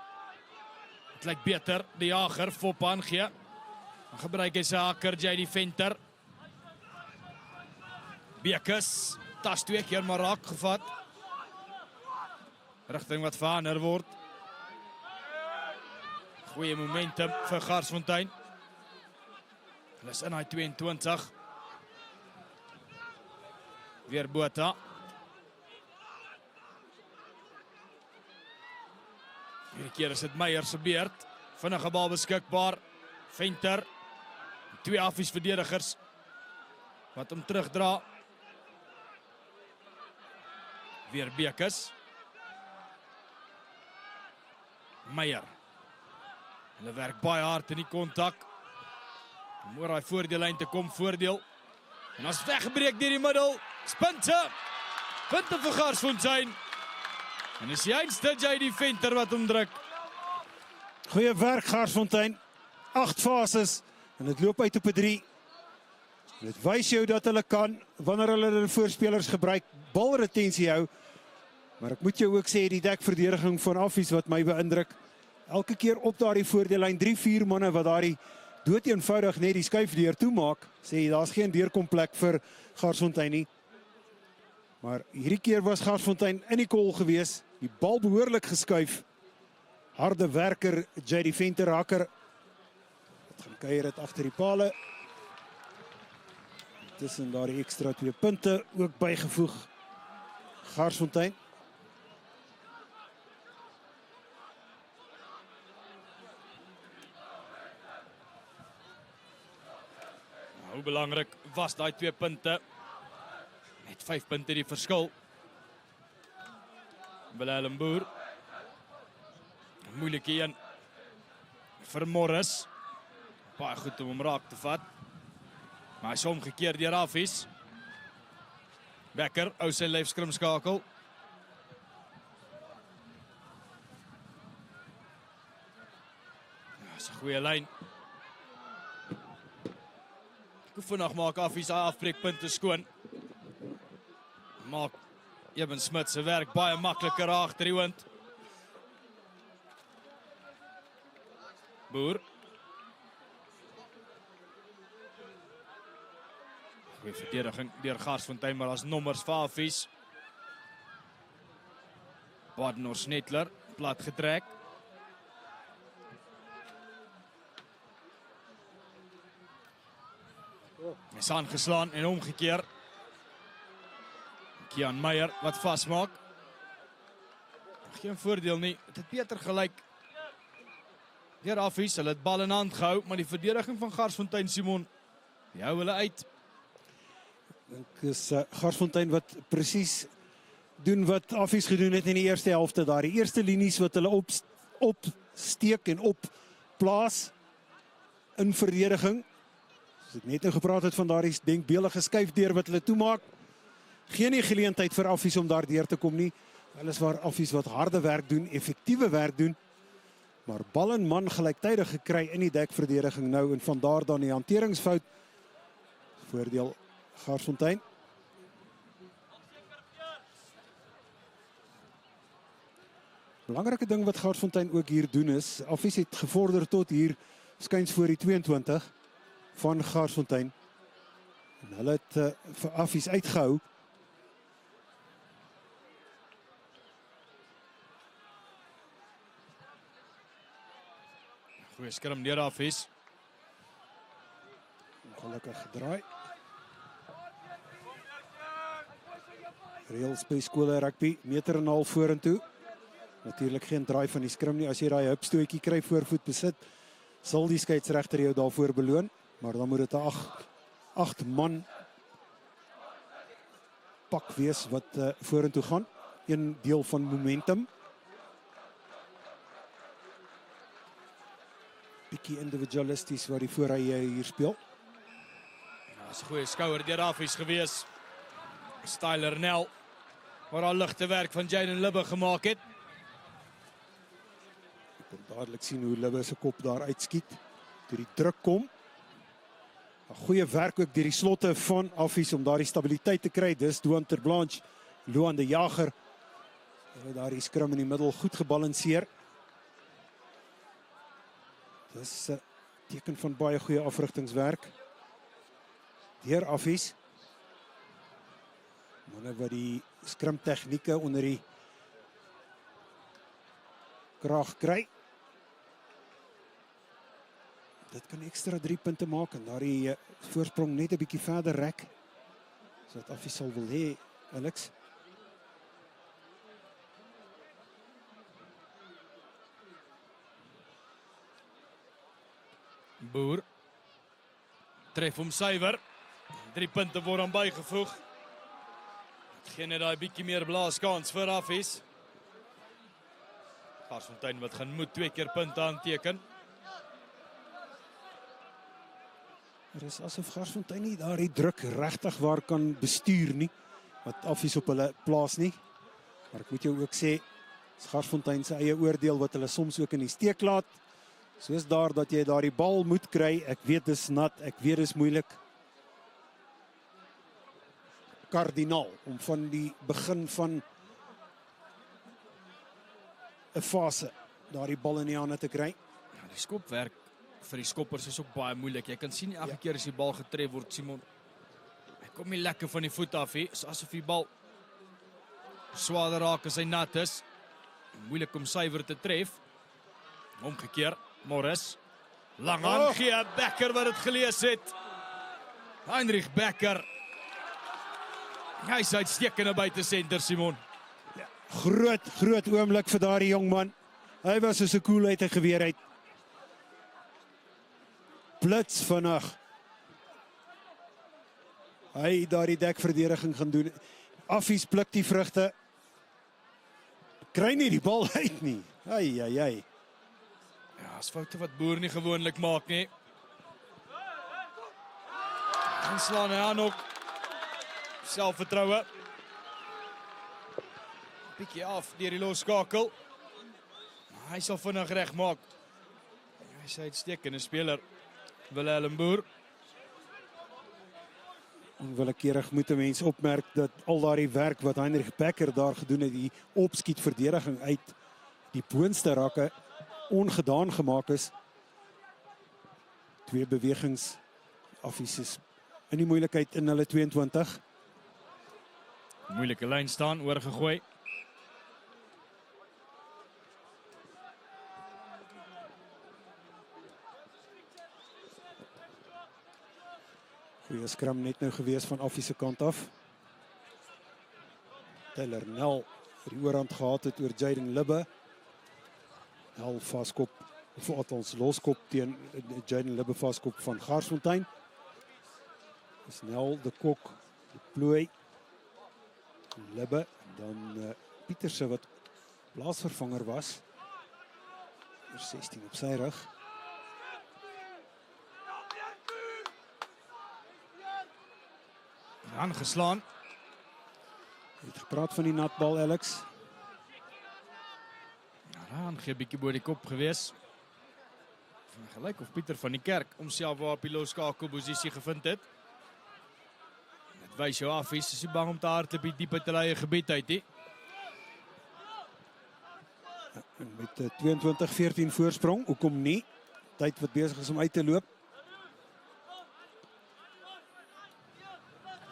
Het lyk beter, die jager, Fop aangee. Dan gebruik hy sy haker, JD Venter. Bekes, tas 2 keer maar raak gevat. Rigting wat verander word. Goeie momentum vir Garsfontein. Hulle is in hy 22. Weer Botha. Hierdie keer is dit Meyer se beurt. Vinnige bal beskikbaar. Venter. 2 Affies verdedigers wat hom terugdra. Weer Bekes. Meyer. Hulle werk baie hard in die kontak. Om oor daai voordeellyn te kom, voordeel. En as weggebreek deur die middel. Punte. Punte vir Garsfontein. En is juist dit JD Venter wat omdruk. Goeie werk Garsfontein. 8 fases en dit loop uit op 'n 3. Dit wys jou dat hulle kan wanneer hulle hulle voorspelers gebruik, balretensie hou. Maar ek moet jou ook sê die dekverdediging van Affies wat my beïndruk. Elke keer op daardie voordeellyn 3-4 manne wat daardie dood eenvoudig net die skuifdeur toemaak, sê daar's geen deurkomplek vir Garsfontein nie. Maar hierdie keer was Garsfontein in die kol gewees, die bal behoorlik geskuif. Harde werker JD Venter hakker. Het gaan kuier dit agter die pale. Tussen daardie ekstra 2 punte ook bygevoeg. Garsfontein. Hoe belangrik was daai 2 punte? Net 5 punte die verskil. Willem Boer. Moeilike een vir Morris. Baie goed om hom raak te vat. Maar hy is omgekeer deur Affies. Becker, ou sy lyfskrim skakel. Dis 'n goeie lyn. Vandag maak Affies sy afbreekpunte skoon. Maak Eben Smit se werk baie makliker agter die wind. Boer. Goeie verdediging deur Garsfontein, maar as nommers vir Affies. Baden Snetler, plat getrek. Hy is aangeslaan en omgekeer. Kian Meyer wat vasmaak. Geen voordeel nie. Het het beter gelyk. Deur Affies, hulle het bal in hand gehou, maar die verdediging van Garsfontein, Simon, die hou hulle uit. Ek is Garsfontein wat presies doen wat Affies gedoen het in die eerste helfte daar. Die eerste linies wat hulle opsteek en opplaas in verdediging. As ek net nou gepraat het van daardie denkbeeldige skuifdeur wat hulle toemaak. Geen geleentheid vir Affies om daar deur te kom nie. Weliswaar Affies wat harde werk doen, effektiewe werk doen. Maar bal en man gelyktydig gekry in die dekverdediging nou en vandaar dan die hanteringsfout. Voordeel Garsfontein. Belangrike ding wat Garsfontein ook hier doen is, Affies het gevorder tot hier skuins voor die 22 van Garsfontein. En hulle het vir Affies uitgehou. Goeie skrim deur Affies. Ongelukkig gedraai. Reels by skole rugby, meter en 'n half vorentoe. Natuurlik geen draai van die skrim nie. As jy daai hupstootjie kry voorvoet besit, sal die skeieregter jou daarvoor beloon, maar dan moet dit 'n 8 man pak wees wat vorentoe gaan. Een deel van momentum. Bietjie individualisties wat die voorry hier speel. Dis 'n goeie skouer deur Affies gewees. Styler Nel, waar al ligte werk van Jaden Libbe gemaak het. Ek kon dadelik sien hoe Libbe se kop daar uitskiet. Toe die druk kom. 'n Goeie werk ook deur die slotte van Affies om daardie stabiliteit te kry. Dis Duan ter Blanche, Loan de Jager. Hulle daardie skrim in die middel goed gebalanseer. Dis 'n teken van baie goeie afrigtingswerk deur Affies. Manne wat die skrimtegnieke onder die kraag kry. Dit kan ekstra 3 punte maak en daardie voorsprong net 'n bietjie verder rek. Sodat Affies sal wil hê, Alex. Boer tref hom suiwer. 3 punte word aan bygevoeg. Geen net daai bietjie meer blaaskans vir Affies. Garsfontein wat gaan moet 2 keer punte aanteken. Er is asof Garsfontein nie daardie druk regtig waar kan bestuur nie, wat Affies op hulle plaas nie. Maar ek moet jou ook sê, Garsfontein se eie oordeel wat hulle soms ook in die steek laat. Soos daar dat jy daar die bal moet kry. Ek weet dis nat, ek weet dis moeilik. Kardinaal om van die begin van 'n fase daar die bal in die hande te kry. Ja, die skopwerk vir die skoppers is ook baie moeilik. Jy kan sien elke keer as die bal getref word, Simon, hy kom nie lekker van die voet af nie. Is asof die bal swaarder raak as hy nat is. Moeilik om suiwer te tref. Omgekeer, Morris. Lang aangee, Becker wat het gelees het. Heinrich Becker. Hy is uitstekende buite senter, Simon. Groot oomblik vir daardie jong man. Hy was so 'n cool uit 'n geweer uit. Blits vinnig. Hy daardie dekverdediging gaan doen. Affies pluk die vrugte. Kry nie die bal uit nie. Ai. Ja, is foute wat Boer nie gewoonlik maak nie. En slaan hy aan ook. Selfvertroue. Bietjie af deur die losskakel. Hy sal vinnig regmaak. Hy is 'n uitstekende speler. Willem Boer. Onwillekeurig moet 'n mens opmerk dat al daardie werk wat Heinrich Becker daar gedoen het, die opskietverdediging uit die boonste rakke ongedaan gemaak is. 2 bewegings. Affies is in die moeilikheid in hulle 22. Moeilike lyn staan, oorgegooi. Goeie skram net nou gewees van Affie se kant af. Taylor Nel die oorhand gehad het oor Jaden Libbe. Nel vaskop, of althans loskop teen Jaden Libbe vaskop van Garsfontein. Dis Nel, de Kok, de Plooi, Libbe, dan Pieterse wat plaasvervanger was. 16 op sy rug. Aangeslaan. Jy het gepraat van die natbal, Alex. Raan gee 'n bietjie bo die kop gewees. Gelyk of Pieter van die Kerk homself waar op die losskakelposisie gevind het. Dit wys jou af, is hy bang om te hardloop diep uit hulle eie gebied uit, hè? En met 22-14 voorsprong, hoekom nie? Tyd wat besig is om uit te loop.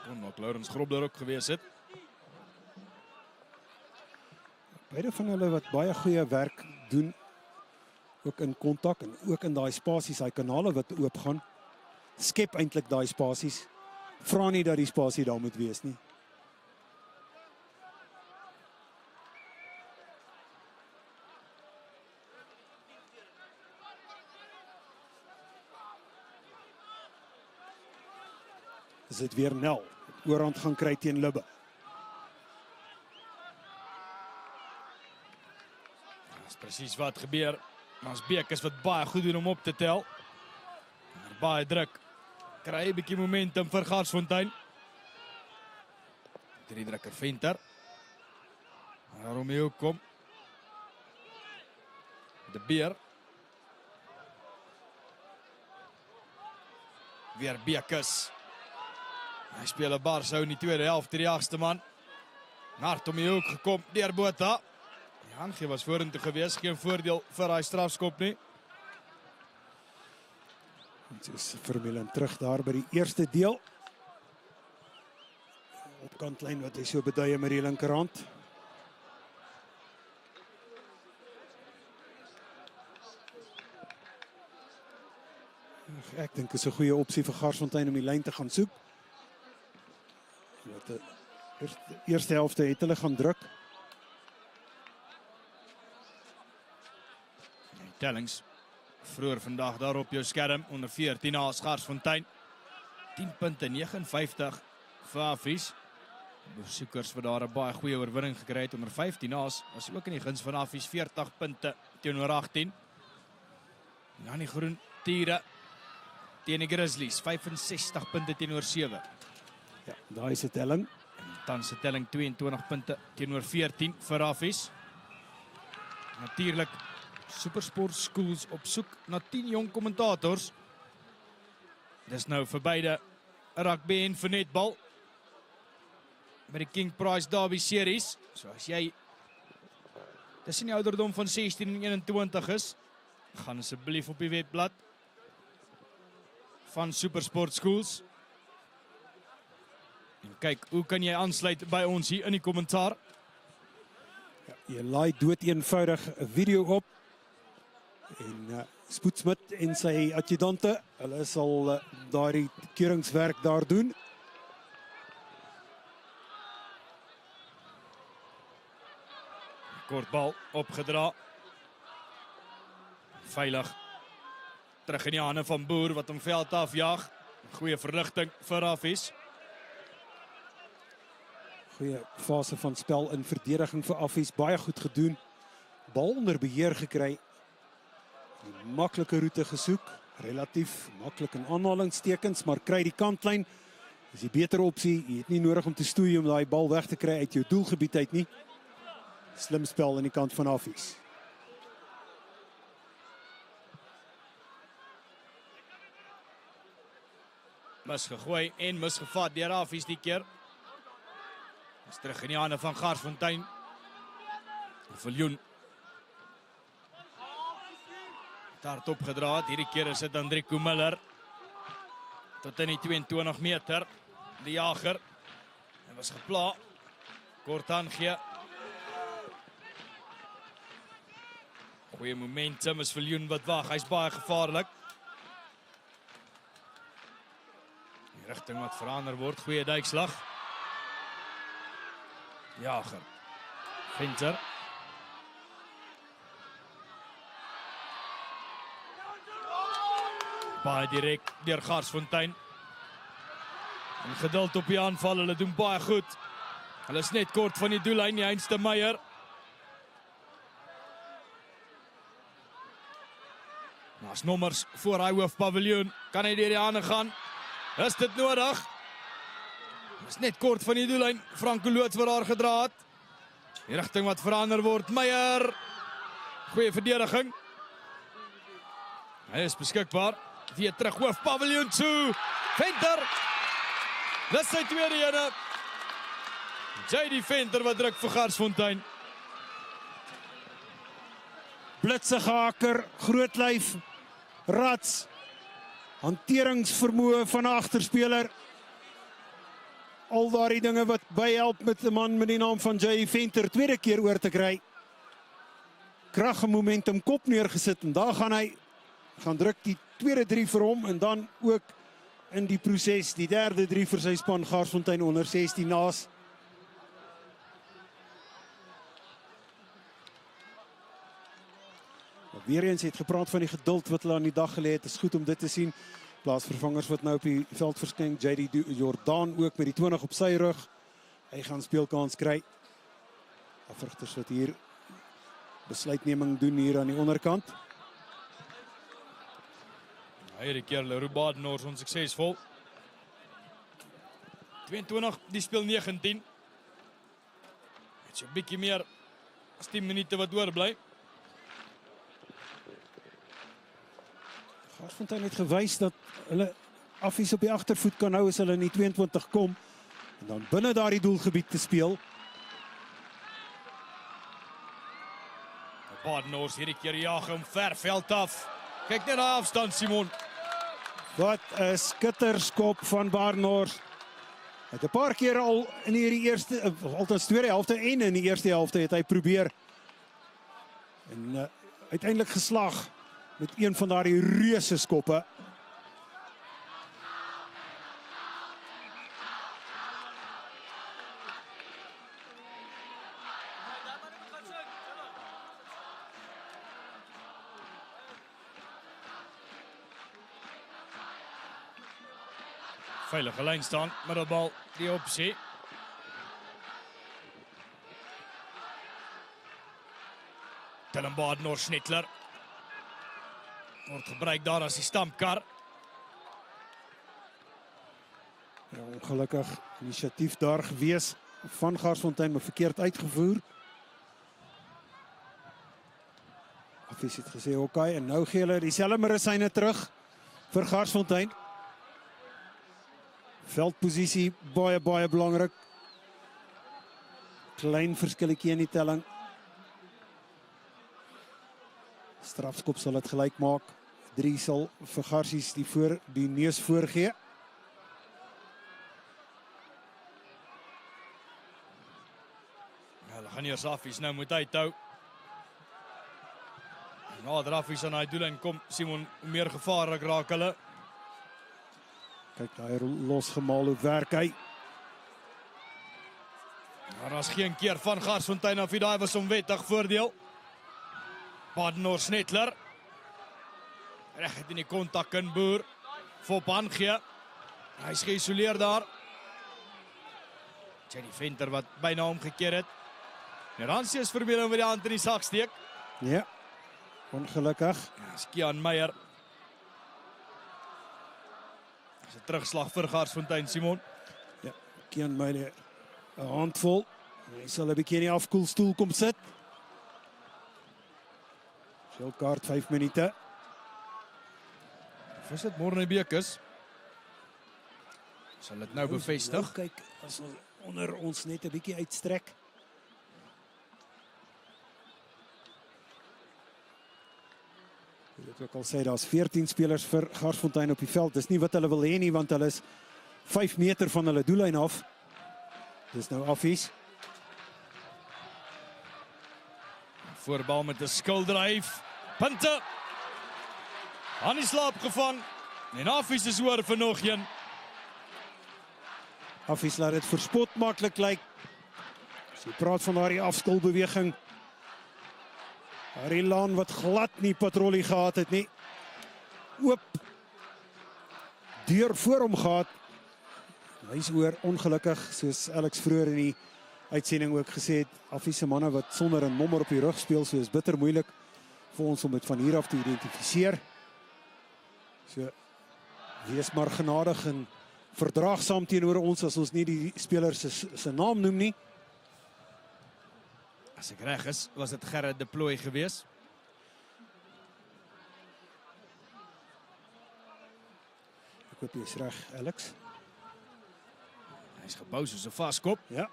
Kon ook Laurens Grobler ook gewees het. Beide van hulle wat baie goeie werk doen, ook in kontak en ook in daai spasies, daai kanale wat oopgaan, skep eintlik daai spasies. Vra nie dat die spasie daar moet wees nie. Is dit weer Nel, oorhand gaan kry teen Libbe. Dis presies wat gebeur. Ons Bekers wat baie goed doen om op te tel. Maar baie druk. Kry 'n bietjie momentum vir Garsfontein. 3 drukker Venter. Romeo kom. De Beer. Weer Bekers. Hy speel 'n bar sou in die tweede helft, die agste man. Hard om die hoek gekom deur Botha. Hangie was vorentoe gewees, geen voordeel vir daai strafskop nie. Dit is Vermeulen terug daar by die eerste deel. Op kantlyn wat hy so beduie met die linkerhand. Ek dink is 'n goeie opsie vir Garsfontein om die lyn te gaan soek. De eerste helfte het hulle gaan druk. Tellings vroeër vandag daar op jou skerm onder 14 as Garsfontein. 10 punte 59 vir Affies. Besoekers wat daar 'n baie goeie oorwinning gekry het onder 15 as was ook in die guns van Affies 40 punte teenoor 18. Dan die Groen Tiere teen die Grizzlies 65 punte teenoor 7. Ja, daai is 'n telling. En tans se telling 22 punte teenoor 14 vir Affies. Natuurlik SuperSport Schools op soek na 10 jong kommentators. Dis nou vir beide rugby en vir netbal. Met die King Prize Derby series. So as jy tussen die ouderdom van 16 en 21 is, gaan asseblief op die webblad van SuperSport Schools. En kyk, hoe kan jy aansluit by ons hier in die kommentaar? Ja, jy laai dood eenvoudig 'n video op. En Spoedsmit en sy adjudante, hulle sal daardie keuringswerk daar doen. Kort bal opgedra. Veilig. Terug in die hande van Boer wat hom veld afjaag. Goeie verligting vir Affies. Goeie fase van spel in verdediging vir Affies. Baie goed gedoen. Bal onder beheer gekry. Die maklike roete gesoek. Relatief maklik in aanhalingstekens, maar kry die kantlyn. Dis die beter opsie. Jy het nie nodig om te stoei om daai bal weg te kry uit jou doelgebied uit nie. Slim spel aan die kant van Affies. Misgegooi en misgevat deur Affies die keer. Is terug in die hande van Garsfontein. Viljoen. Hard opgedra. Hierdie keer is dit Andrico Miller. Tot in die 22 meter. Die jager. Hy was gepla. Kort aangee. Goeie momentum is Viljoen wat wag. Hy's baie gevaarlik. Die rigting wat verander word. Goeie duikslag. Jager. Venter. Baie direk deur Garsfontein. En geduld op die aanval. Hulle doen baie goed. Hulle is net kort van die doellyn, die Heinz de Meyer. As nommers voor hy hoofpaviljoen. Kan hy deur die hande gaan? Is dit nodig? Is net kort van die doellyn. Franco Loots wat daar gedra het. Die rigting wat verander word. Meyer. Goeie verdediging. Hy is beskikbaar. Weer terug hoofpaviljoen toe. Venter. Dis sy tweede ene. JD Venter wat druk vir Garsfontein. Blitsige haker, groot lyf, rats, hanteringsvermoë van 'n agterspeler. Al daardie dinge wat byhelp met 'n man met die naam van JD Venter tweede keer oor te kry. Krag en momentum, kop neergesit en daar gaan hy. Gaan druk die tweede 3 vir hom en dan ook in die proses die derde 3 vir sy span Garsfontein onder 16 naas. Weer eens het gepraat van die geduld wat hulle aan die dag gelê het. Is goed om dit te sien. Plaasvervangers wat nou op die veld verskyn. JD Jordan ook met die 20 op sy rug. Hy gaan speelkans kry. Afrigters wat hier besluitneming doen hier aan die onderkant. Hierdie keer Leroux Badenhorst onsuksesvol. 22, die speel 19. Het so 'n bietjie meer as 10 minute wat oorbly. Garsfontein het gewys dat hulle Affies op die agtervoet kan hou as hulle in die 22 kom. En dan binne daardie doelgebied te speel. Badenhorst hierdie keer jaag hom ver veld af. Kyk net na afstand, Simon. Wat 'n skitterskop van Badenhorst. Het 'n paar keer al in hierdie eerste, althans tweede helfte en in die eerste helfte het hy probeer. En uiteindelik geslaag met een van daardie reuse skoppe. Veilige lyn staan met die bal die opsie. Dylan Badenhorst Schnittler. Word gebruik daar as die stampkar. Ja, ongelukkig inisiatief daar gewees van Garsfontein, maar verkeerd uitgevoer. Affies het gesê, okay, en nou gee hulle dieselfde medisyne terug vir Garsfontein. Veldposisie, baie belangrik. Klein verskilletjie in die telling. Strafskop sal dit gelyk maak. 3 sal vir Garsies die neus voorgee. Ja, hulle gaan eers Affies nou moet uithou. Nader Affies aan die doellyn kom, Simon, hoe meer gevaarlik raak hulle. Kyk, daai losgemaal hoe werk hy. Maar daar's geen keer van Garsfontein af, daai was onwettig voordeel. Badenhorst-Nettler. Reg het in die kontak in Boer. Fop aangee. Hy's geïsoleer daar. Jenny Venter wat byna omgekeer het. Ransie is verbeelding met die hand in die sak steek. Ja, ongelukkig. Dis Kian Meyer. Dis 'n terugslag vir Garsfontein, Simon. Ja, Kian Meyer, 'n handvol. Hy sal 'n bietjie in die afkoelstoel kom sit. Geel kaart 5 minute. Of is dit Morenbeek? Sal dit nou bevestig? Nou, kyk, as ons onder ons net 'n bietjie uitstrek. Dit ook al sê, daar's 14 spelers vir Garsfontein op die veld. Dis nie wat hulle wil hê nie, want hulle is 5 meter van hulle doellyn af. Dis nou Affies. Voorbal met 'n skildryf. Punte. Aan die slaap gevang. En Affies is oor vir nog een. Affies laat dit verspot maklik lyk. As jy praat van daardie afskilbeweging. Harry Laan wat glad nie patrollie gehad het nie. Oop. Deur voor hom gehad. Hy's oor, ongelukkig, soos Alex vroeër in die uitsending ook gesê het. Affies se manne wat sonder 'n nommer op die rug speel, so is bitter moeilik vir ons om dit van hier af te identifiseer. So, wees maar genadig en verdraagsaam teenoor ons as ons nie die speler se naam noem nie. As ek reg is, was dit Gerrit de Plooy gewees. Ek hoop jy is reg, Alex. Hy's gebou soos 'n vaskop. Ja.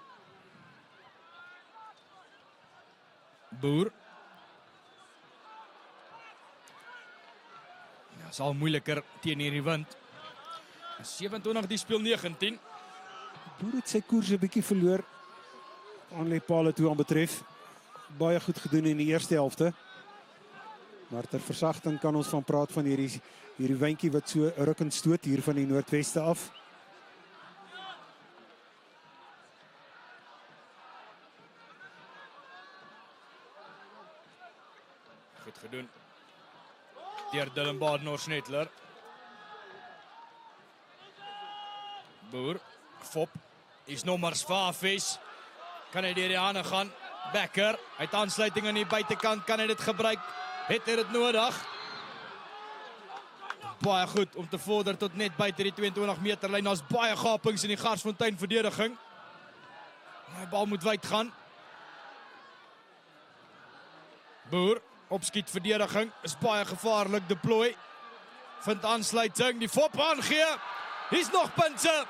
Boer. Ja, is al moeiliker teen hierdie wind. 27 die speel 19. Boer het sy koers 'n bietjie verloor. Aanlepale toe aan betref. Baie goed gedoen in die eerste helfte. Maar ter versagting kan ons van praat van hierdie windjie wat so ruk en stoot hier van die noordweste af. Goed gedoen. Deur Dylan Badenhorst-Nettler. Boer. Fop. Is nommers vir Affies. Kan hy deur die hande gaan. Becker. Hy het aansluiting aan die buitekant. Kan hy dit gebruik? Het hy dit nodig? Baie goed om te vorder tot net buite die 22 meter lyn. Daar's baie gapings in die Garsfontein verdediging. Die bal moet wyd gaan. Boer. Opskiet verdediging. Is baie gevaarlik. De Plooy. Vind aansluiting. Die Fop aangee. Hier's nog punte.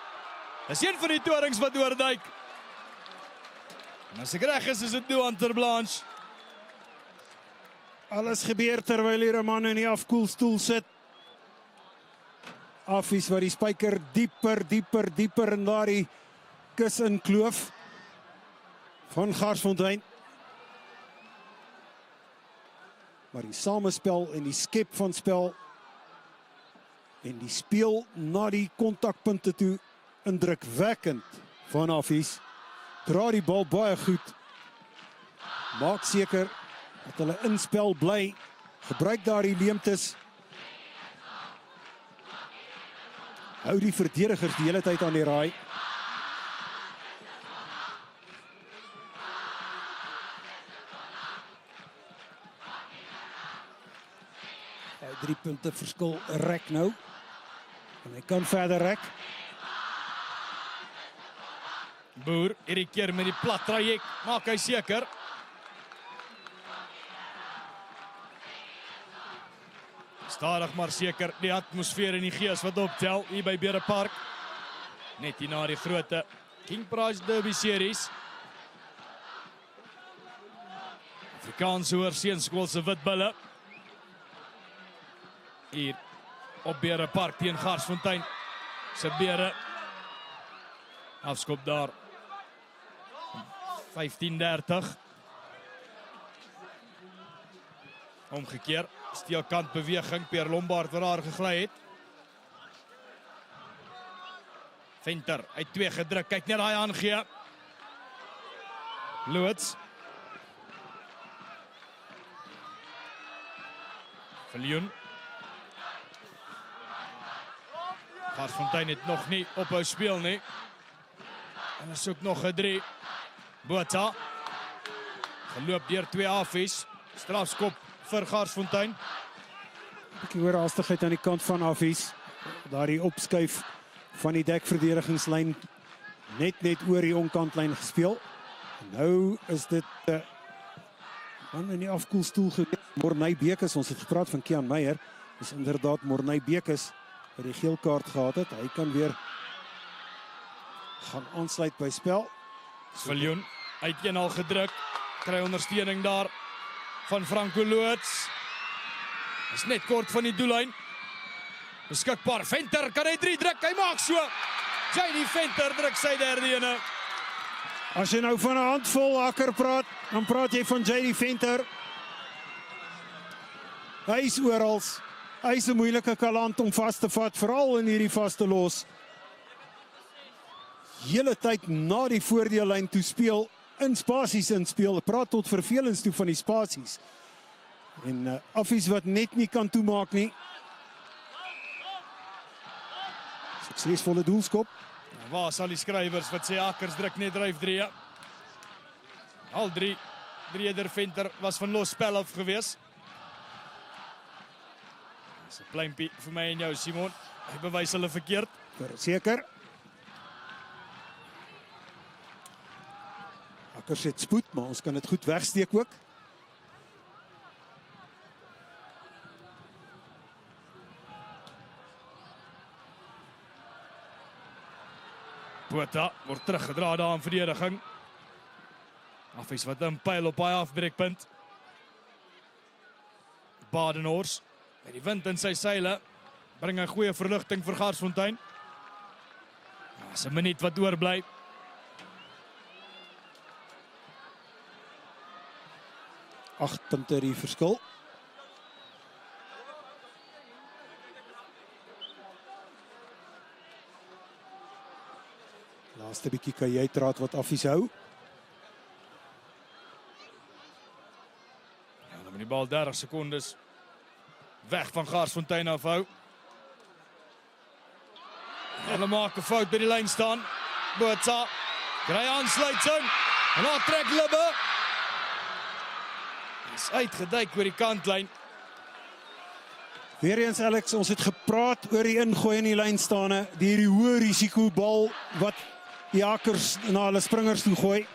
Dis een van die torings wat oorduik. En as ek reg is dit Duan ter Blanche. Alles gebeur terwyl hier 'n man in die afkoelstoel sit. Affies wat die spyker dieper in daardie kus inkloof van Garsfontein. Maar die samespel en die skep van spel en die speel na die kontakpunte toe indrukwekkend van Affies. Dra die bal baie goed. Maak seker dat hulle inspel bly. Gebruik daardie leemtes. Hou die verdedigers die hele tyd aan die raai. Hy 3 punte verskil rek nou. En hy kan verder rek. Boer, hierdie keer met die plat traject, maak hy seker. Stadig maar seker die atmosfeer en die gees wat optel hier by Beere Park. Net hier na die grote King Prize Derby series. Afrikaanse Hoërseunskoolse Witbulle. Hier op Beere Park teen Garsfontein se Beere. Afskop daar. 15:30. Omgekeer, steelkant beweging, Pierre Lombard waar daar gegly het. Venter, uit 2 gedruk, kyk net daai aangee. Loods. Viljoen. Garsfontein het nog nie ophou speel nie. En hulle soek nog 'n 3. Botha. Geloop deur 2 Affies. Strafskop vir Garsfontein. 'n bietjie hoër hastigheid aan die kant van Affies. Daardie opskuif van die dekverdedigingslyn net oor die onkantlyn gespeel. En nou is dit man in die afkoelstoel gewees. Morney Bekes, ons het gepraat van Kian Meyer. Dis inderdaad Morney Bekes wat die geel kaart gehad het. Hy kan weer gaan aansluit by spel. Viljoen uit 1 al gedruk. Kry ondersteuning daar van Franco Loods. Is net kort van die doellyn. Beskikbaar. Venter kan hy 3 druk. Hy maak so. JD Venter druk sy derde ene. As jy nou van 'n handvol hakker praat, dan praat jy van JD Venter. Hy is oral. Hy is 'n moeilike kaland om vas te vat, veral in hierdie vaste los. Hele tyd na die voordeellyn toe speel, in spasies inspeel, praat tot vervelings toe van die spasies. En Affies wat net nie kan toemaak nie. Suksesvolle doelskop. Waar sal die skrywers wat sê Akkers druk net dryf 3? Al 3 Eder Venter was van los spel af gewees. Dis 'n pleintjie vir my en jou, Simon. Hy bewys hulle verkeerd. Verseker. Akkers het spoed, maar ons kan dit goed wegsteek ook. Botha word teruggedra daar in verdediging. Affies wat inpyl op hy afbreekpunt. Badenhorst met die wind in sy seile bring 'n goeie verligting vir Garsfontein. Dis 'n minuut wat oorbly. Agt punte die verskil. Laaste bietjie kajuitraad wat Affies hou. Ja, dan moet die bal 30 sekondes weg van Garsfontein afhou. Hulle maak 'n fout by die lyn staan. Botha kry aansluiting. En daar trek Libbe. Is uitgeduik oor die kantlyn. Weereens Alex, ons het gepraat oor die ingooi in die lynstane, die hoë risiko bal wat die Akkers na hulle springers toe gooi.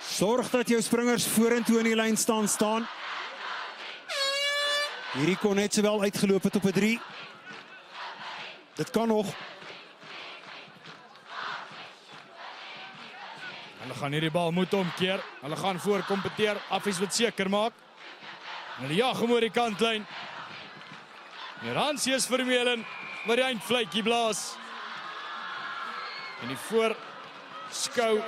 Sorg dat jou springers vorentoe in die lyn staan. Hierdie kon net sowel uitgeloop het op 'n 3. Dit kan nog. Hulle gaan hierdie bal moet omkeer. Hulle gaan voor kompeteer. Affies wat seker maak. Hulle jaag hom oor die kantlyn. Hansius Vermeulen wat die eindfluitjie blaas. En die voorskou